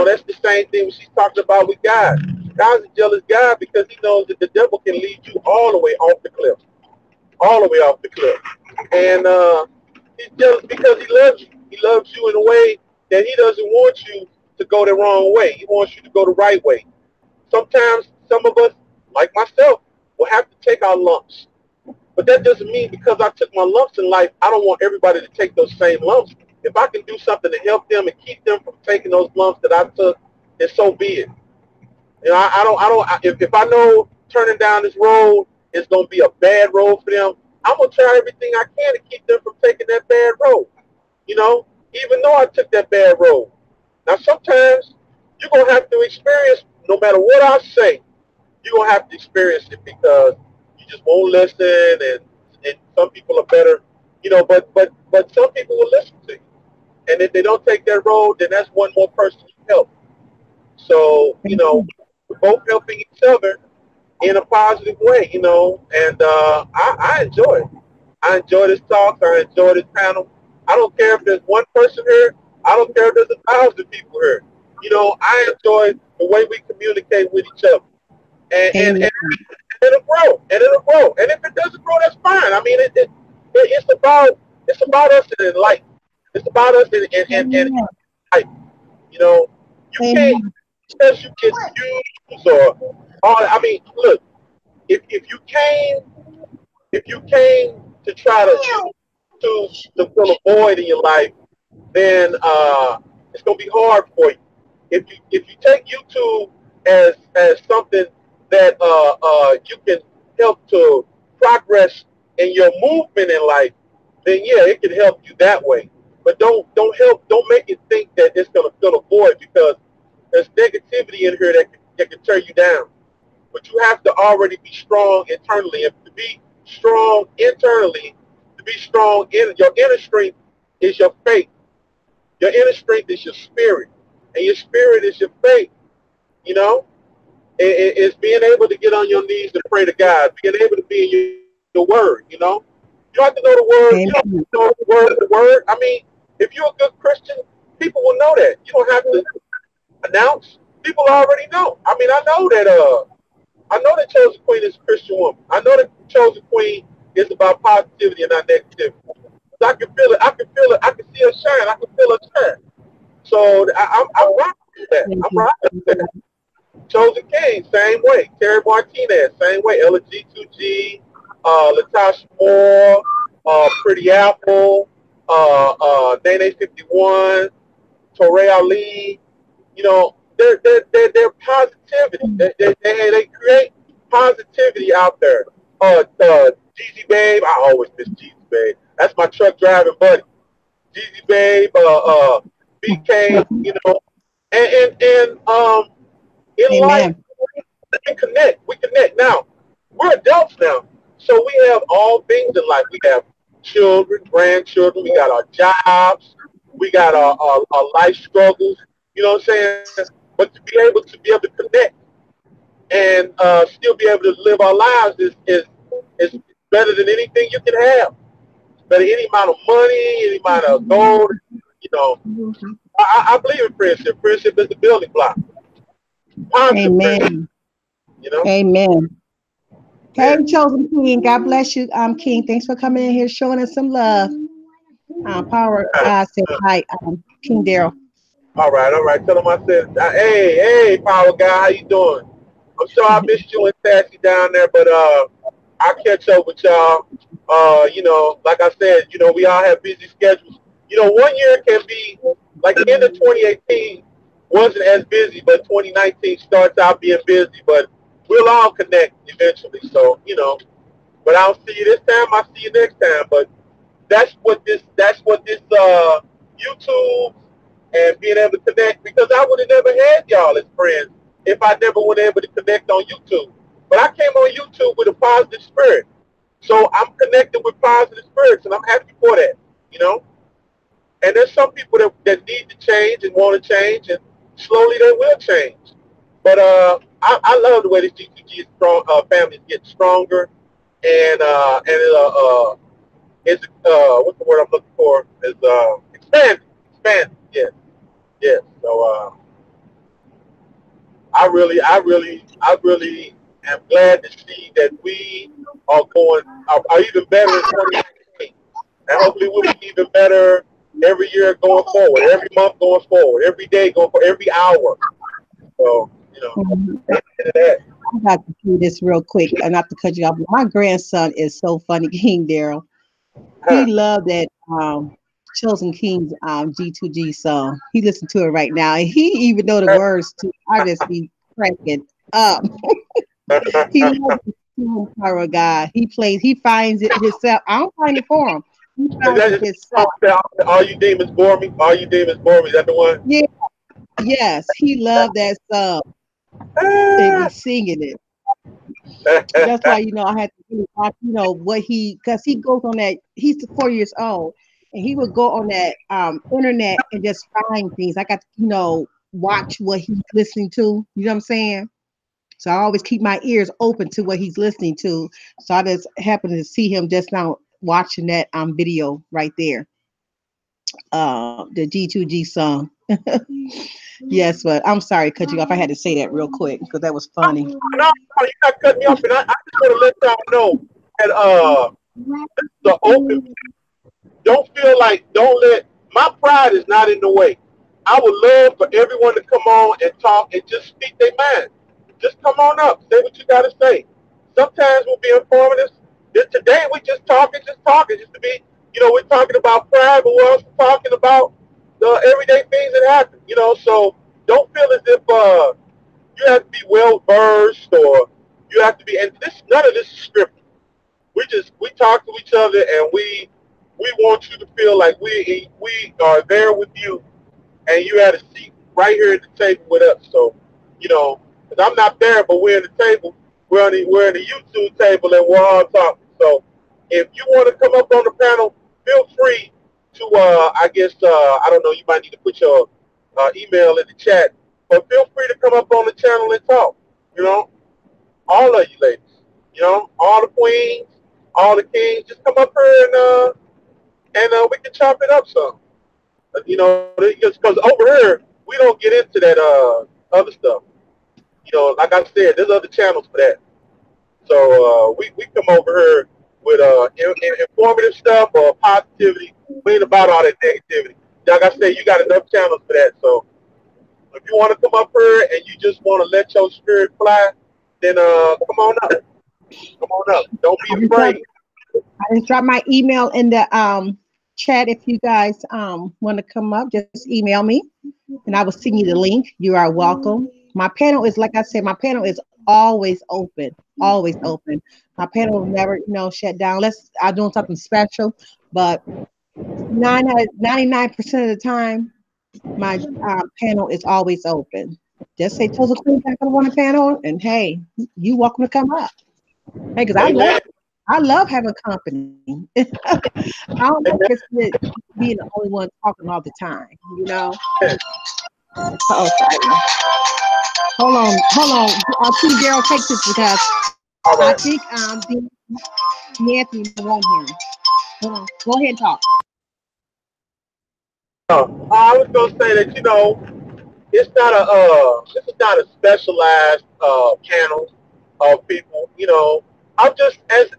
That's the same thing she's talking about with God. God's a jealous God because he knows that the devil can lead you all the way off the cliff, all the way off the cliff. And he's jealous because he loves you. He loves you in a way that he doesn't want you to go the wrong way. He wants you to go the right way. Sometimes some of us, like myself, will have to take our lumps. But that doesn't mean because I took my lumps in life, I don't want everybody to take those same lumps. If I can do something to help them and keep them from taking those lumps that I took, then so be it. You know, if I know turning down this road is going to be a bad road for them, I'm going to try everything I can to keep them from taking that bad road. You know, even though I took that bad road. Now, sometimes you're going to have to experience, no matter what I say, you're going to have to experience it because you just won't listen, and some people are better, you know, but some people will listen to you. And if they don't take that road, then that's one more person you help. So, you know, we're both helping each other in a positive way, you know, and I enjoy it. I enjoy this talk. I enjoy this panel. I don't care if there's one person here. I don't care if there's 1,000 people here. You know, I enjoy the way we communicate with each other. And Amen. it'll grow, and it'll grow. And if it doesn't grow, that's fine. I mean, it's about us in life. It's about us in Amen. life. You know, you can't Amen. because you get views or I mean, look, if you came to try to use to fill a void in your life, then it's gonna be hard for you. If you take YouTube as something that you can help to progress in your movement in life, then yeah, it can help you that way. But don't make it think that it's gonna fill a void because there's negativity in here that can tear you down. But you have to already be strong internally. And to be strong internally, to be strong in your inner strength is your faith. Your inner strength is your spirit, and your spirit is your faith. You know, it's being able to get on your knees and pray to God, being able to be in your word. You know, you don't have to know the word. You don't have to Amen. know the word. I mean, if you're a good Christian, people will know that. You don't have to announce. People already know. I mean, I know that Chosen Queen is a Christian woman. I know that Chosen Queen is about positivity and not negativity. So I can feel it. I can feel it. I can see her shine. I can feel her shine. So I'm rocking with that. I'm rocking with that. Chosen King, same way. Terry Martinez, same way. Ella G2G, Latasha Moore, Pretty Apple, Nene 51, Torrey Ali. You know, they're positivity. They create positivity out there. Jeezy Babe, I always miss Jeezy Babe. That's my truck driving buddy. Jeezy Babe, BK, you know, and in life Amen. we can connect. We connect. Now, we're adults now. So we have all things in life. We have children, grandchildren, we got our jobs, we got our life struggles, you know what I'm saying? But to be able to connect and still be able to live our lives is better than anything you can have. Better any amount of money, any amount of gold, you know. I believe in friendship. Friendship is the building block. Positive friendship, Amen. you know? Amen. Hey, Yeah. chosen King. God bless you, King. Thanks for coming in here, showing us some love. Power said hi, King Daryl. All right, all right. Tell him I said, hey, Power Guy, how you doing? I'm sure I missed you and Sassy down there, but I'll catch up with y'all. You know, like I said, you know, we all have busy schedules. You know, one year can be like the end of 2018 wasn't as busy, but 2019 starts out being busy. But we'll all connect eventually. So, you know, but I'll see you this time. I'll see you next time. But that's what this YouTube and being able to connect because I would have never had y'all as friends if I never would able to connect on YouTube. But I came on YouTube with a positive spirit. So I'm connected with positive spirits and I'm happy for that, you know? And there's some people that need to change and want to change and slowly they will change. But I love the way this GTG is strong, family is getting stronger and it's what's the word I'm looking for? Is expanding. Yes, yes. So I really am glad to see that we are even better in 2019, and hopefully we'll be even better every year going forward, every month going forward, every day going forward, every hour. So You know, Mhm. into that. I got to do this real quick, not to cut you off. My grandson is so funny, King Daryl. He Huh. loved that Chosen King's G2G song. He listened to it right now, and he even know the words to. I just be cracking up. He loves the song, Power God. He plays. He finds it himself. I don't find it for him. He Is finds that it just himself. all you demons bore me? All you demons bore me. Is that the one? Yeah. Yes, he loved that song and be Ah. singing it. That's why I had to really watch, what because he goes on that. He's 4 years old, and he would go on that internet and just find things. I got to watch what he's listening to. You know what I'm saying? So I always keep my ears open to what he's listening to. So I just happened to see him just now watching that video right there. The G2G song. Yes, but I'm sorry to cut you off. I had to say that real quick because that was No, funny. no, you're not cutting me off, and I just want to let y'all know that the open. Don't let my pride is not in the way. I would love for everyone to come on and talk and just speak their mind. Just come on up, say what you got to say. Sometimes we'll be informative. Today we just talking, just to be, we're talking about pride, but we're also talking about the everyday things that happen. So don't feel as if you have to be well versed or you have to be. And this none of this is scripted. We talk to each other and we want you to feel like we are there with you and you had a seat right here at the table with us. So, because I'm not there, but we're at the table. We're on the YouTube table and we're all talking. So, if you want to come up on the panel, feel free to. I guess I don't know. You might need to put your email in the chat, but feel free to come up on the channel and talk. You know, all of you ladies. All the queens, all the kings. Just come up here and we can chop it up some. Because over here we don't get into that other stuff. Like I said, there's other channels for that. So we come over here with informative stuff or positivity. We ain't about all that negativity. Like I said, you got enough channels for that. So if you want to come up here and you just want to let your spirit fly, then come on up. Come on up. Don't I be just dropped, afraid. I just dropped my email in the chat. If you guys want to come up, just email me and I will send you the link. You are welcome. My panel is, like I said, my panel is always open, always open. My panel will never, shut down unless I'm doing something special. But 99% of the time, my panel is always open. Just say Total Queen back on the panel, and hey, you welcome to come up. Hey, because Amen. I love having company. I don't like just being the only one talking all the time. Oh, sorry. Hold on. King Daryl, take this because All I right. think Nancy might want him. Hold on. Go ahead and talk. I was gonna say that this is not a specialized panel of people. I'm just as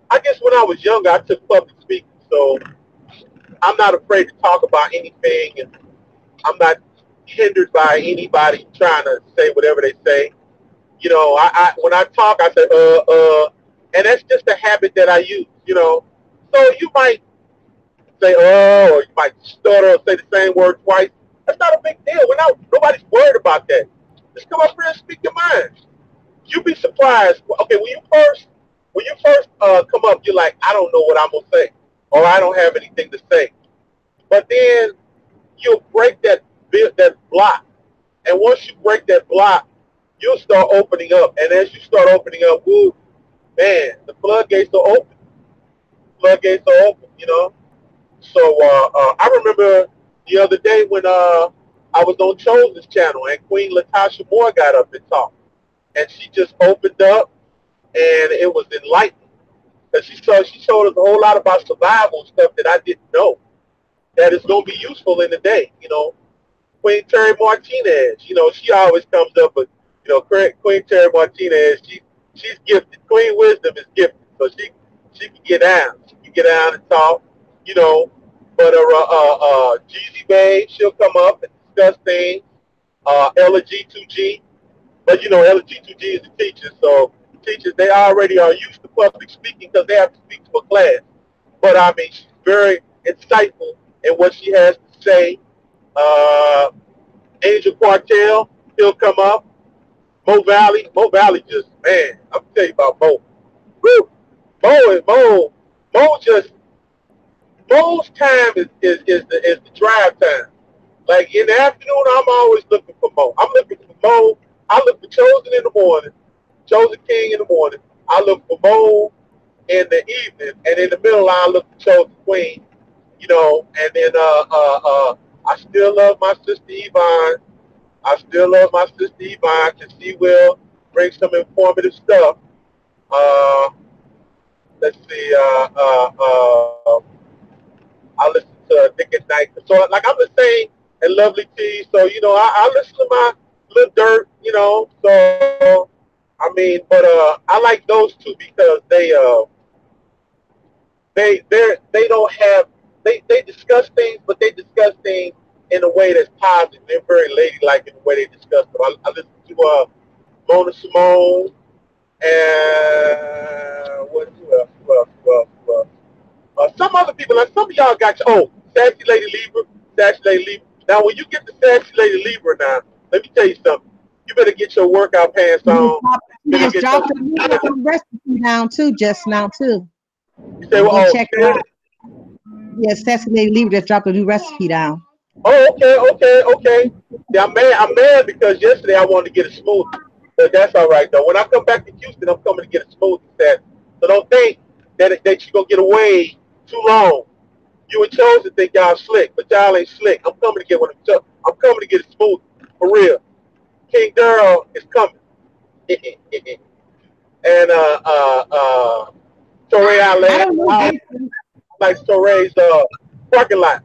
I guess when I was younger, I took public speaking, so I'm not afraid to talk about anything, and I'm not hindered by anybody trying to say whatever they say. I when I talk, I say and that's just a habit that I use. So you might say or you might stutter or say the same word twice. That's not a big deal. Nobody's worried about that. Just come up here and speak your mind. You'd be surprised. Okay, when you first come up, you're like, I don't know what I'm gonna say, or I don't have anything to say. But then you'll break that block, and once you break that block, you'll start opening up. And as you start opening up, woo, man, the floodgates are open. Floodgates are open. So I remember the other day when I was on Chosen's channel and Queen Latasha Moore got up and talked, and she just opened up, and it was enlightening. Because she showed us a whole lot about survival stuff that I didn't know that is going to be useful in the day. Queen Terry Martinez, she always comes up with, Queen Terry Martinez, she's gifted. Queen Wisdom is gifted, so she can get down. She can get down and talk, you know. But Jeezy Babe, she'll come up and discuss things. Ella G2G. But Ella G2G is a teacher, so teachers, they already are used to public speaking because they have to speak to a class. But I mean, she's very insightful in what she has to say. Uh, Angel Quartel, he'll come up. Mo Valley just, man, I'm tell you about Mo. Woo! Mo just, Mo's time is the drive time. Like in the afternoon, I'm always looking for Mo. I'm looking for Mo. I look for Chosen in the morning, Chosen King in the morning. I look for Mo in the evening, and in the middle, I look for Chosen Queen. And then I still love my sister Yvonne. I still love my sister Yvonne because she will bring some informative stuff. Uh, let's see. I listen to Nick at Night. So, like I'm the same and Lovely T. So, I listen to my Lil Dirt, So, I mean, but I like those two because they don't have, they discuss things, but they discuss things in a way that's positive. They're very ladylike in the way they discuss them. I listen to Mona Simone and some other people, like some of y'all got Sassy Lady Libra, Sassy Lady Libra. Now, when you get the Sassy Lady Libra now, let me tell you something. You better get your workout pants on. You just dropped the recipe down too, just now too. You say, well, check it out. Yes, Sassy Lady Libra just dropped a new recipe down. Oh, okay. Yeah, I'm mad because yesterday I wanted to get a smoothie. But that's all right, though. When I come back to Houston, I'm coming to get a smoothie set. So don't think that you're going to get away too long. You and Chosen think y'all slick, but y'all ain't slick. I'm coming to get one. I'm coming to get a smoothie. For real. King Daryl is coming. And Torrey I like Torrey's parking lot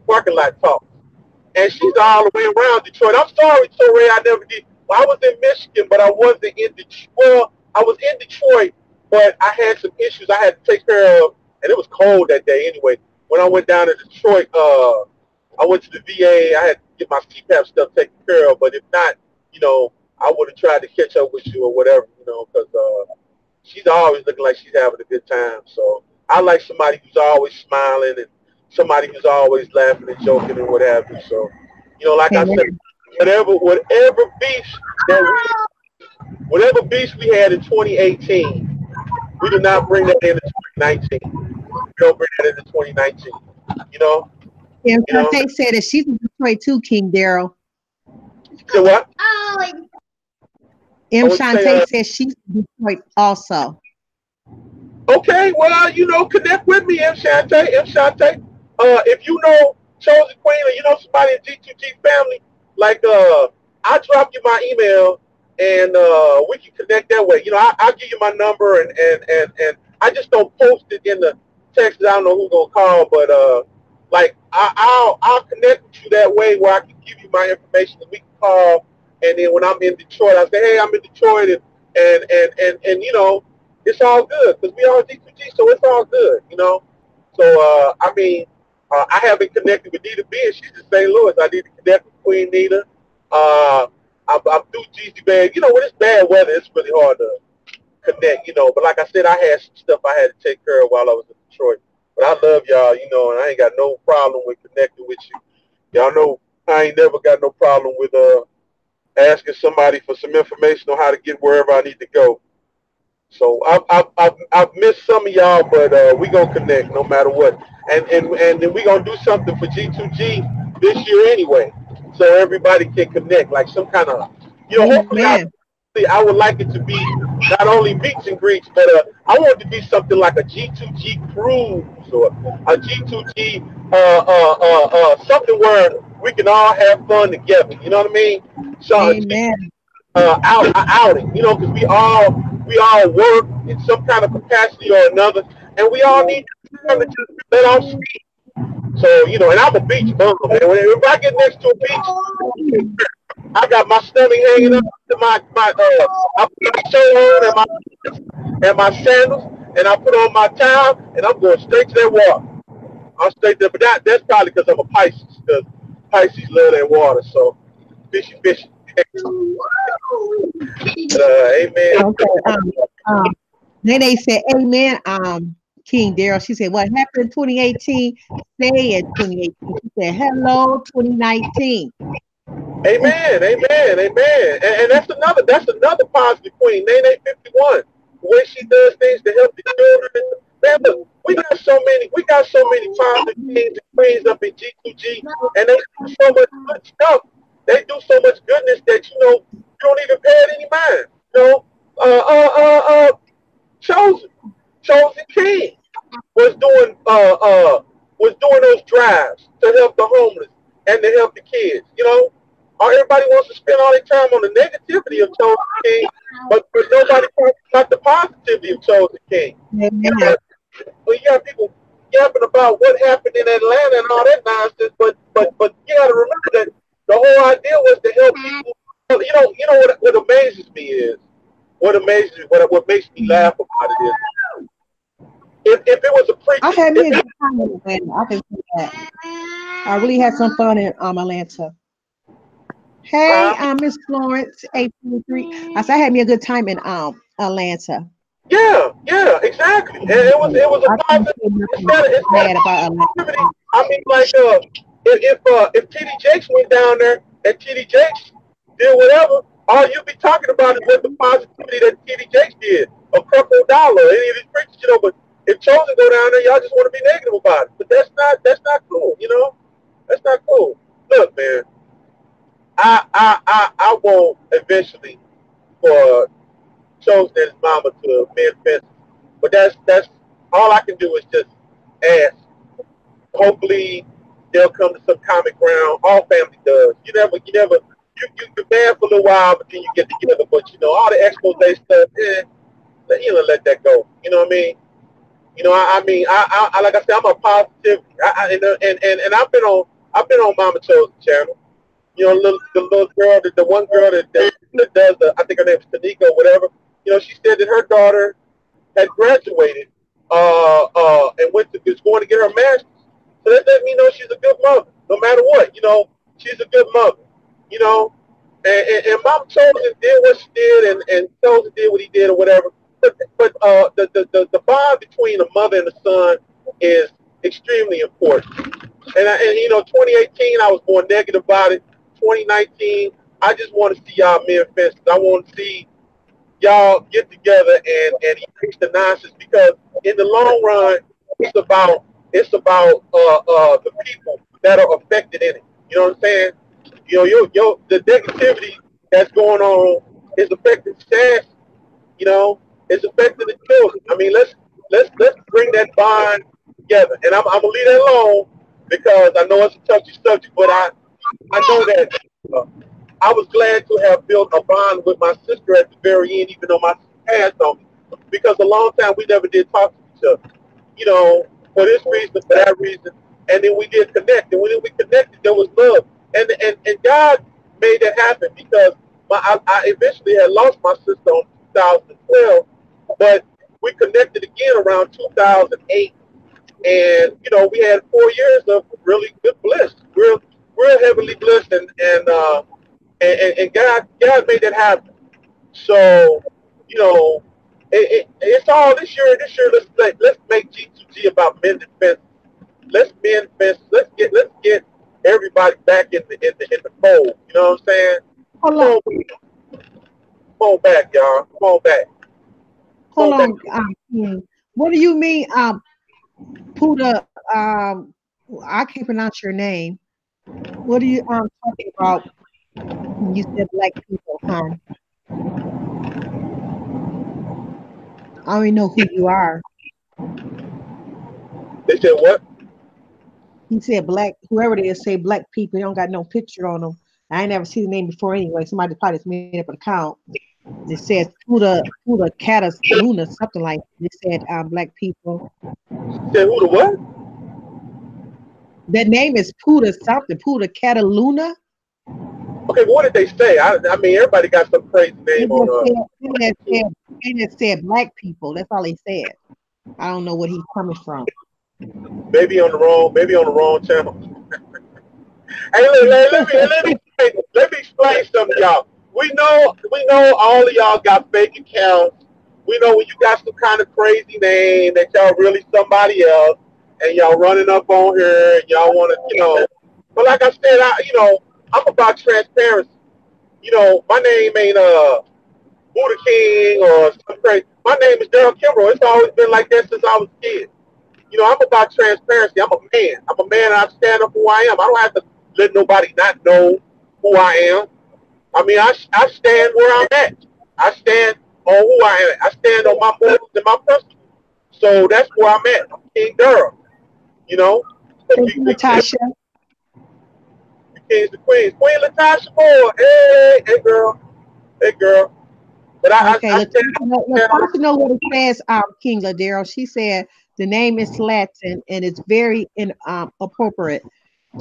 talk. And she's all the way around Detroit. I'm sorry, Torrey, I never did. Well, I was in Michigan, but I wasn't in Detroit. Well, I was in Detroit, but I had some issues I had to take care of, and it was cold that day anyway. When I went down to Detroit, I went to the VA. I had to get my CPAP stuff taken care of, but if not, I would have tried to catch up with you or whatever, because she's always looking like she's having a good time. So I like somebody who's always smiling and somebody who's always laughing and joking and what have you. So, like I said, whatever beefs we had in 2018, we do not bring that into 2019. We don't bring that into 2019. And Shantae said that she's in Detroit too, King Daryl. So what? Shantae says she's in Detroit also. Okay, well, connect with me, Shantae. If you know Chosen Queen or you know somebody in G2G family, like I'll drop you my email and we can connect that way. I'll give you my number and I just don't post it in the text. I don't know who's gonna call, but I'll connect with you that way where I can give you my information and we can call. And then when I'm in Detroit, I say, hey, I'm in Detroit, and it's all good because we are G2G, so it's all good, So I haven't connected with Nita B, and she's in St. Louis. I need to connect with Queen Nita. I'm through Jeezy Bag. When it's bad weather, it's really hard to connect, But like I said, I had some stuff I had to take care of while I was in Detroit. But I love y'all, and I ain't got no problem with connecting with you. Y'all know I ain't never got no problem with asking somebody for some information on how to get wherever I need to go. So I've missed some of y'all, but we gonna connect no matter what, and then we gonna do something for G2G this year anyway, so everybody can connect, like some kind of, hopefully I would like it to be not only meets and greets, but I want it to be something like a G2G cruise or a G2G something where we can all have fun together. You know what I mean? So outing, because we all work in some kind of capacity or another, and we all need to just let off steam. So, and I'm a beach bum, man. If I get next to a beach, I got my stomach hanging up to I put my shirt on and my sandals, and I put on my towel, and I'm going straight to that water. I'm straight there, but that's probably because I'm a Pisces, because Pisces love that water, so fishy. Amen. Okay. Then they said, "Amen." King Daryl. She said, "What happened in 2018? Stay in 2018." She said, "Hello, 2019." Amen, amen, amen. And that's another positive queen, Nene 51. The way she does things to help the children. Man, look, we got so many positive kings and queens up in G2G, and they do so much good stuff. They do so much goodness that you don't even pay it any mind. You know, uh, uh, uh, uh, chosen, chosen king was doing those drives to help the homeless and to help the kids. Everybody wants to spend all their time on the negativity of Chosen King, but nobody talks about the positivity of Chosen King. You got people yapping about what happened in Atlanta and all that nonsense, but you got to remember that the whole idea was to help people. What amazes me is what makes me laugh about it is if it was a I preacher. had me a good time in Atlanta. I can say that. I really had some fun in Atlanta. Hey, Uh, Miss Florence, 823. I said I had me a good time in Atlanta. yeah, exactly. And it was a I can't positive say nothing instead of bad about positivity. Atlanta. I mean, like if TD Jakes went down there and TD Jakes did whatever, all you'd be talking about is what the positivity that TD Jakes did, a couple dollar, any of these preachers. But if Chosen go down there, y'all just want to be negative about it. But that's not cool. That's not cool. Look, man, I want eventually for Chosen and his mama to mend fences. But that's all I can do is just ask. Hopefully they'll come to some common ground. All family does. You band for a little while, but then you get together. But all the expose stuff, let that go. You know what I mean? I like I said, I'm a positive. And I've been on Mama Cho's channel. The little girl, the one girl that does I think her name is Tanika or whatever. She said that her daughter had graduated and is going to get her master's. So that lets me know she's a good mother. No matter what, she's a good mother. You know, and Mom Chosen did what she did, and Chosen did what he did, or whatever. But the bond between a mother and a son is extremely important. And 2018, I was more negative about it. 2019, I just want to see y'all mend fences. I want to see y'all get together and erase the nonsense, because in the long run, it's about the people that are affected in it. You know what I'm saying? The negativity that's going on is affecting staff. You know, it's affecting the children. I mean, let's bring that bond together. And I'm gonna leave that alone because I know it's a touchy subject, but I know that I was glad to have built a bond with my sister at the very end, even though my sister passed on me, because a long time we never did talk to each other. For this reason, for that reason, and then we did connect. And when we connected, there was love, and God made that happen, because I eventually had lost my sister on 2012, but we connected again around 2008, and we had 4 years of really good bliss, real heavily blessed, and God made that happen. So, it's all this year. This year, let's make G2G about mending fences. Let's mend fences. Let's get everybody back in the fold. You know what I'm saying? Hold Come on, on, come on back, y'all. Come on back. Come hold on back. on. What do you mean, Puda? I can't pronounce your name. What are you talking about when you said black people, hon? I don't even know who you are. They said what? He said black, whoever it is, say black people. He don't got no picture on them. I ain't never seen the name before anyway. Somebody probably just made up an account. It says Puda Catus Luna, something like that. It said black people. Said who the what? That name is Puda something, Puda Cataluna. Okay, but what did they say? I mean, everybody got some crazy They name just on said, they just said black people. That's all they said. I don't know what he's coming from. maybe on the wrong channel. Hey, look, let me Hey, let me explain something to y'all. We know all of y'all got fake accounts. We know when you got some kind of crazy name that y'all really somebody else, and y'all running up on here, and y'all want to, But like I said, I'm about transparency. My name ain't Buddha King or something crazy. My name is Daryl Kimbrough. It's always been like that since I was a kid. I'm about transparency. I'm a man. I'm a man, and I stand up for who I am. I don't have to let nobody not know who I am. I mean, I stand where I'm at. I stand on who I am. I stand on my morals and my principles. So that's where I'm at. I'm King Daryl. You know, Thank you, Natasha. The kings, the queens. Queen Latasha Moore. Hey, girl. Hey, girl. But Okay, Latasha know what it says, King Daryl. She said the name is Latin and it's very inappropriate.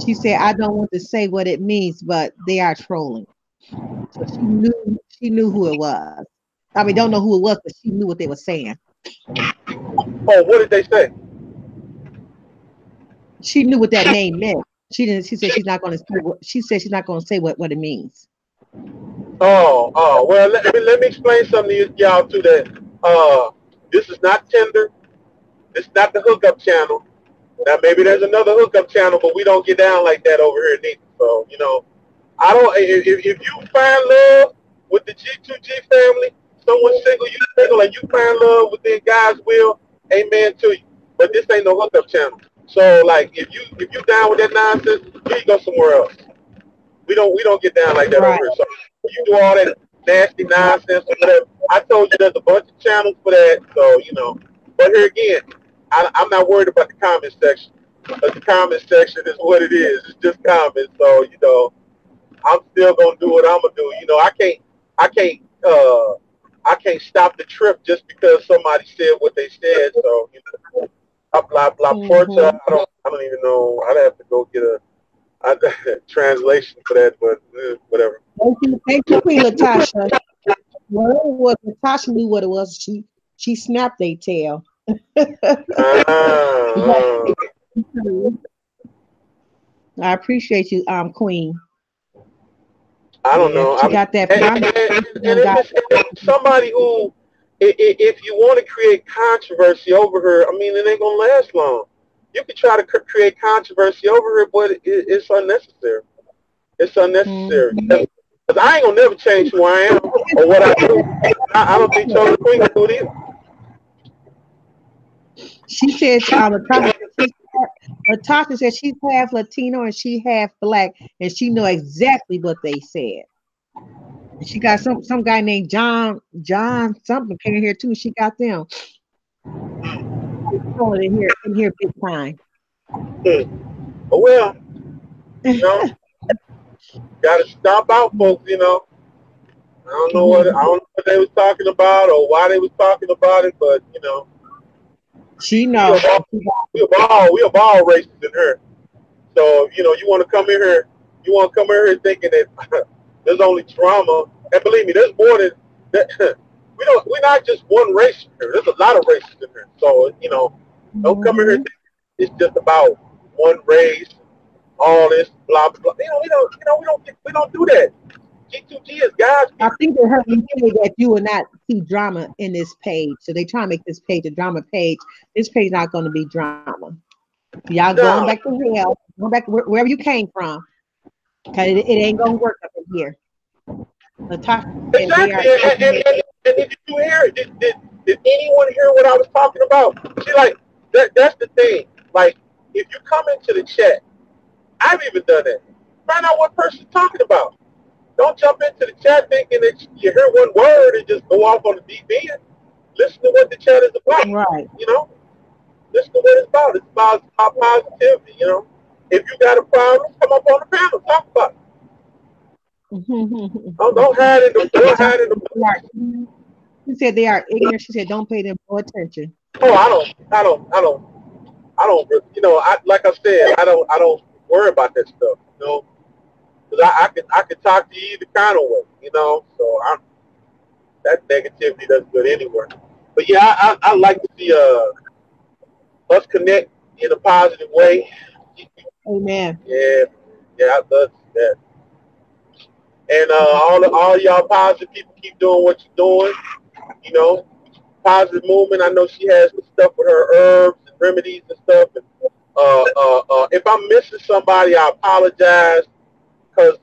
She said, I don't want to say what it means, but they are trolling. So she knew who it was. I mean, don't know who it was, but she knew what they were saying. Oh, what did they say? She knew what that name meant. She didn't. She said she's not going to say. She said she's not going to say what it means. Oh. Well, let me explain something to y'all too. That this is not Tinder. This is not the hookup channel. Now maybe there's another hookup channel, but we don't get down like that over here neither. So I don't. If you find love with the G2G family, someone single, you single, and you find love within God's will, amen to you. But this ain't no hookup channel. So like, if you down with that nonsense, you go somewhere else. We don't get down like that over here. So you do all that nasty nonsense or whatever. I told you there's a bunch of channels for that. So but here again, I'm not worried about the comment section. But the comment section is what it is. It's just comments. So I'm still gonna do what I'm gonna do. I can't stop the trip just because somebody said what they said. So blah blah porta. I don't even know. I'd have to go get a translation for that, but whatever. Thank you, Queen Latasha. Well, it was Natasha knew what it was. She snapped a tail. I appreciate you, Queen. I don't know. She got that. And it's somebody who, if you want to create controversy over her, I mean, it ain't gonna last long. You can try to create controversy over her, but it's unnecessary. It's unnecessary. Because I ain't gonna never change who I am or what I do. I don't think Chosen Queen can do it either. She said, Latasha said she's half Latino and she half black, and she know exactly what they said. And she got some guy named John something came in here too. She got them in here big time. But well, gotta stop out, folks. I don't know what they was talking about or why they was talking about it, but she knows. We have all races in her. So you want to come in here, thinking that there's only drama, and believe me, there's more than that. We're not just one race here. There's a lot of races in here. So don't come in here thinking it's just about one race, all this blah blah. We don't do that. G2G is guys. I think they heard me say that you will not see drama in this page. So they try to make this page a drama page. This page not going to be drama. Y'all going back to hell, going back to wherever you came from. Because it ain't going to work up in here. Exactly. And did you hear? Did anyone hear what I was talking about? See, like that's the thing. Like if you come into the chat, I've even done that. Find out what person's talking about. Don't jump into the chat thinking that you hear one word and just go off on the deep end. Listen to what the chat is about. Right. Listen to what it's about. It's about positivity. If you got a problem, come up on the panel, talk about it. Don't hide in the. She said they are ignorant. She said don't pay them no attention. Oh, I don't. Like I said, I don't worry about that stuff. Because I can talk to you either kind of way. So that negativity doesn't go anywhere. But yeah, I like to see us connect in a positive way. Amen. Yeah, I love that. And all y'all positive people keep doing what you're doing. You know, positive movement. I know she has some stuff with her herbs and remedies and stuff. And if I'm missing somebody, I apologize because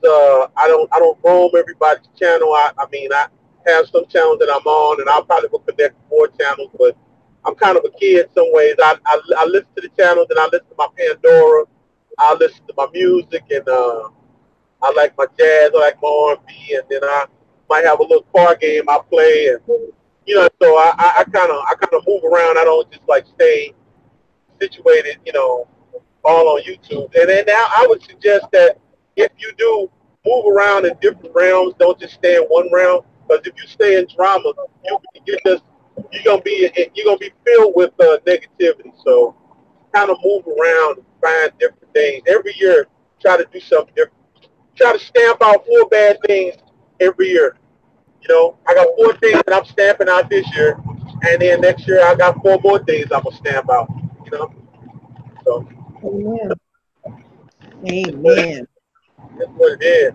I don't roam everybody's channel. I mean I have some channels that I'm on, and I'll probably will connect more channels, but I'm kind of a kid some ways. I listen to the channels, and I listen to my Pandora. I listen to my music, and I like my jazz, I like my R&B, and then I might have a little car game I play, and so I kind of move around. I don't just like stay situated, all on YouTube. And then now I would suggest that if you do move around in different realms, don't just stay in one realm. Because if you stay in drama, you're gonna be filled with negativity. So kind of move around and find different things every year. Try to do something different. Try to stamp out 4 bad things every year. I got 4 things that I'm stamping out this year, and then next year I got 4 more things I'm gonna stamp out. You know, so Amen. Amen. that's what it is.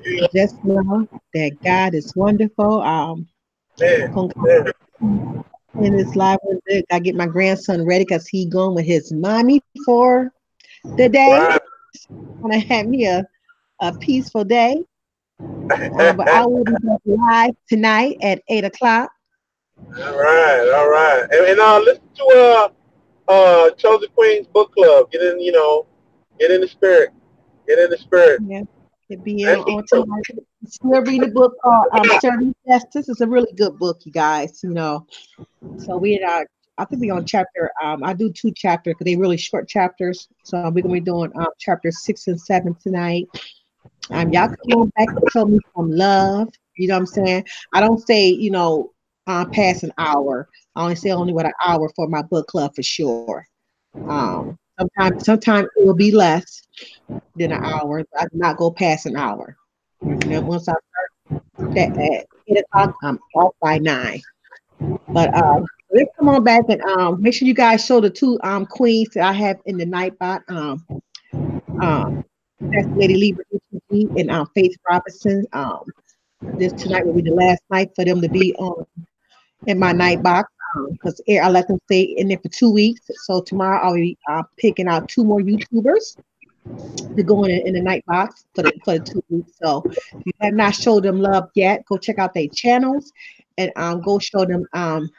You, Just know that God is wonderful. man, Gonna man, in this live with it. I get my grandson ready because he going with his mommy for the day. right. Gonna have me a peaceful day. But I will be back live tonight at 8 o'clock. All right, and listen to Chosen Queens book club. Get in the spirit, get in the spirit, Yeah, it be and on tonight. Still reading a book called Serving Justice. It's a really good book, you guys. So I think we're on chapter. I do 2 chapters because they're really short chapters. So we're gonna be doing chapters 6 and 7 tonight. Y'all come on back and show me some love. You know what I'm saying? I don't say past an hour. I only say only what an hour for my book club for sure. Sometimes it will be less than an hour. I do not go past an hour. Once I start at 8 o'clock, I'm off by 9. But let's come on back and make sure you guys show the 2 queens that I have in the night bot. That's Lady Libra ETG and Faith Robinson. This tonight will be the last night for them to be on in my night box because I let them stay in there for 2 weeks. So tomorrow I'll be picking out 2 more YouTubers to go in the night box for the 2 weeks. So if you have not showed them love yet, go check out their channels and go show them.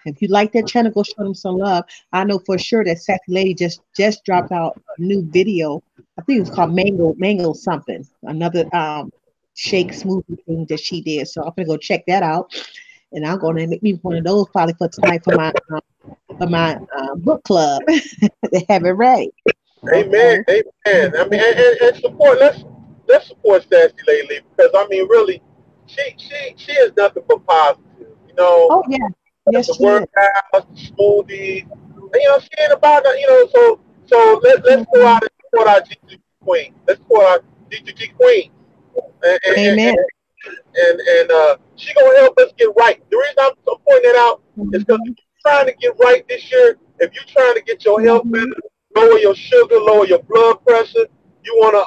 If you like their channel, go show them some love. I know for sure that Sassy Lady just dropped out a new video. I think it was called Mango something. Another shake smoothie thing that she did. So I'm gonna go check that out, and I'm gonna make me one of those probably for tonight for my book club. They have it ready. amen, Okay. amen. I mean, and support. Let's support Sassy lately because I mean, really, she is nothing but positive. Oh yeah. Yes, The she is. workouts, the smoothies. And, she ain't about that. So let's go Mhm. out and support our G2G queen. Let's support our G2G queen. And, and, Amen. and, and she gonna help us get right. The reason I'm pointing that out is because if Mhm. you're trying to get right this year, if you're trying to get your health better, Mhm. lower your sugar, lower your blood pressure, you wanna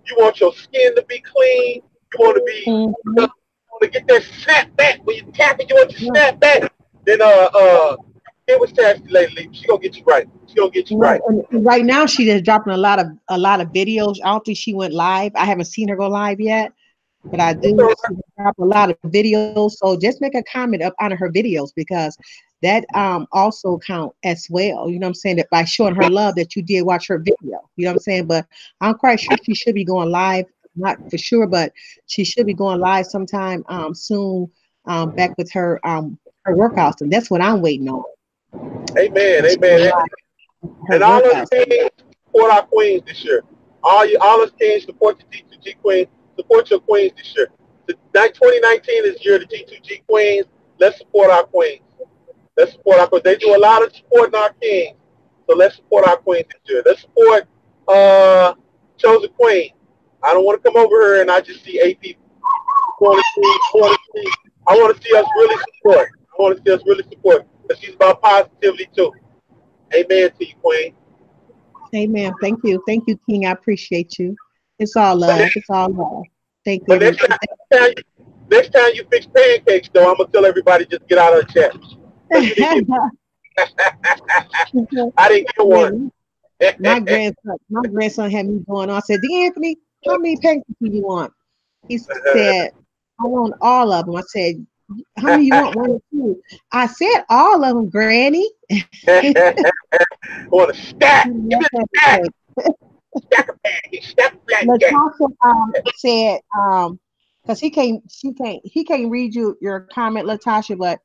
you want your skin to be clean, you want to be you Mhm. want to get that snap back when you tap it, you want to Yeah. snap back. Then get with Sassy lately. She gonna get you right. She gonna get you Right. right. And right now she is dropping a lot of videos. I don't think she went live. I haven't seen her go live yet, but I It's do all right. see her drop a lot of videos. So just make a comment up on her videos because that also count as well. You know what I'm saying? That by showing her love that you did watch her video. You know what I'm saying? But I'm quite sure she should be going live. Not for sure, but she should be going live sometime soon. Back with her workouts, and that's what I'm waiting on. Amen. She go Amen. live her And all us workouts. kings support our queens this year. All us kings support the G2G queens. Support your queens this year. 2019 is the year of the G2G queens. Let's support our queens. Let's support our queens. They do a lot of supporting our kings. So let's support our queens this year. Let's support Chosen Queen. I don't want to come over here and I just see 8 people. I want to see us really support. I want to see us really support. Because she's about positivity too. Amen to you, Queen. Amen. Thank you. Thank you, King. I appreciate you. It's all But love. It's all love. Thank but every. next time you fix pancakes, though, I'm gonna tell everybody just get out of the chat because you didn't get. I didn't get one. Really, my grandson had me going on. I said, Anthony, how many pancakes do you want? He said, I want all of them. I said, how many you want? One or two? I said all of them, Granny. Want a stack? He Give me loved a stack. everything. Stack of pancakes. Stack of pancakes. Latasha said because he can't read your comment, Latasha, but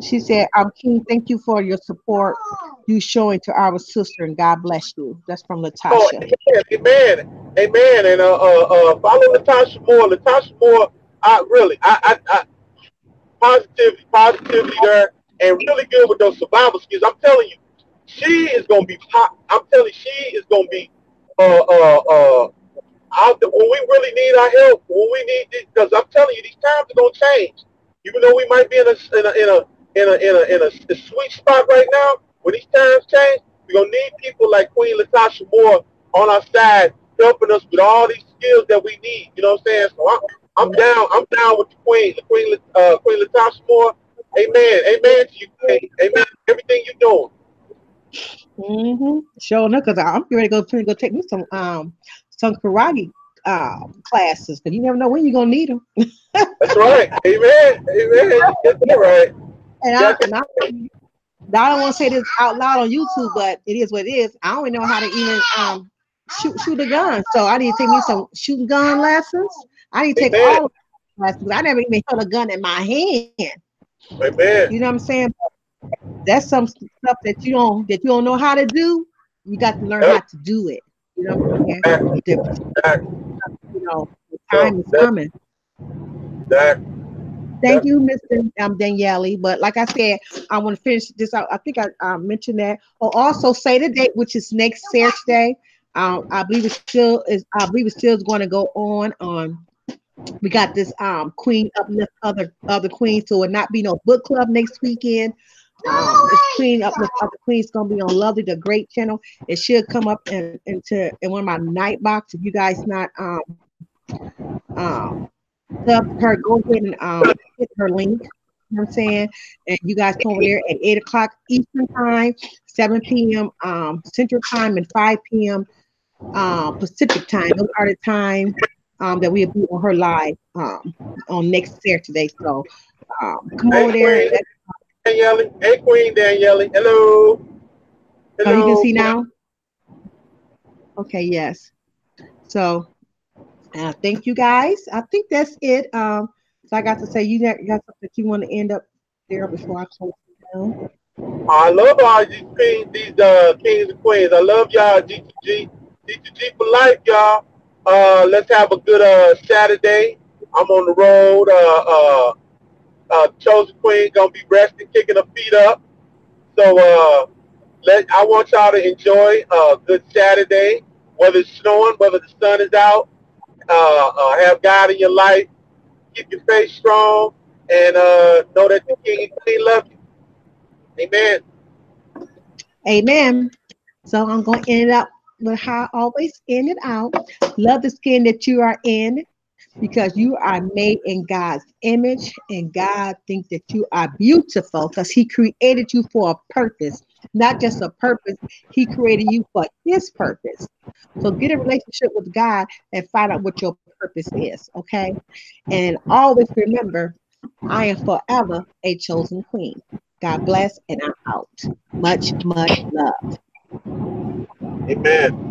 she said, King, thank you for your support you showing to our sister, and God bless you. That's from Oh, Latasha. amen. And follow Latasha Moore. Latasha Moore, I positivity there, and really good with those survival skills. I'm telling you, she is gonna be pop. I'm telling you, she is gonna be uh uh uh out there when we really need our help. When we need this, because I'm telling you, these times are gonna change. Even though we might be in a sweet spot right now, when these times change, we're gonna need people like Queen Latasha Moore on our side, helping us with all these skills that we need. You know what I'm saying? So I'm down. I'm down with Queen Latasha Moore. Amen. Amen to you, Queen. Amen. Everything you're doing. Sure enough, because I'm ready to go take me some karate classes, because you never know when you're gonna need them. That's right. Amen. Amen. You get that right. And You got I don't want to say this out loud on YouTube, but it is what it is. I don't even know how to even shoot a gun, so I need to take me some shooting gun lessons. I need to take Amen. all of the lessons. I never even held a gun in my hand. You know Amen. what I'm saying? That's some stuff that you don't know how to do. You got to learn how Yep. to do it. You know what I'm saying? That, The, that, the so time is that, coming. that, Thank that. you, Mr. Daniele. But like I said, I want to finish this out. I think I mentioned that. Oh, also say the date, which is next Saturday. I believe it still is going to go on. We got this Queen uplift other queens, so it will not be no book club next weekend. This Queen uplift other queens gonna be on Lovely the Great channel. It should come up in one of my night box. If you guys not um sub her, go ahead and hit her link. You know what I'm saying? And you guys come over there at 8 o'clock Eastern time, 7 p.m. Central time, and 5 p.m. Pacific time. Those are the times that we'll be on her live on next Saturday. So come Hey, over there. Queen Danielle. Hey, Queen Danielle. Hello. Oh, you can Hello, see Queen. now? Okay, yes. So thank you guys. I think that's it. So I got to say, you got something that you want to end up there before I close it down? I love all these kings and queens. I love y'all, G2G. G2G for life, y'all. Let's have a good Saturday. I'm on the road. Chosen Queen gonna be resting, kicking her feet up. So I want y'all to enjoy a good Saturday, whether it's snowing, whether the sun is out. Have God in your life. Keep your faith strong, and know that the King and Queen love you. Amen. Amen. So I'm going to end it up with how I always end it out. Love the skin that you are in, because you are made in God's image, and God thinks that you are beautiful because He created you for a purpose, not just a purpose. He created you for His purpose. So get a relationship with God and find out what your purpose is, okay? And always remember, I am forever a chosen queen. God bless, and I'm out. Much, much love. Amen.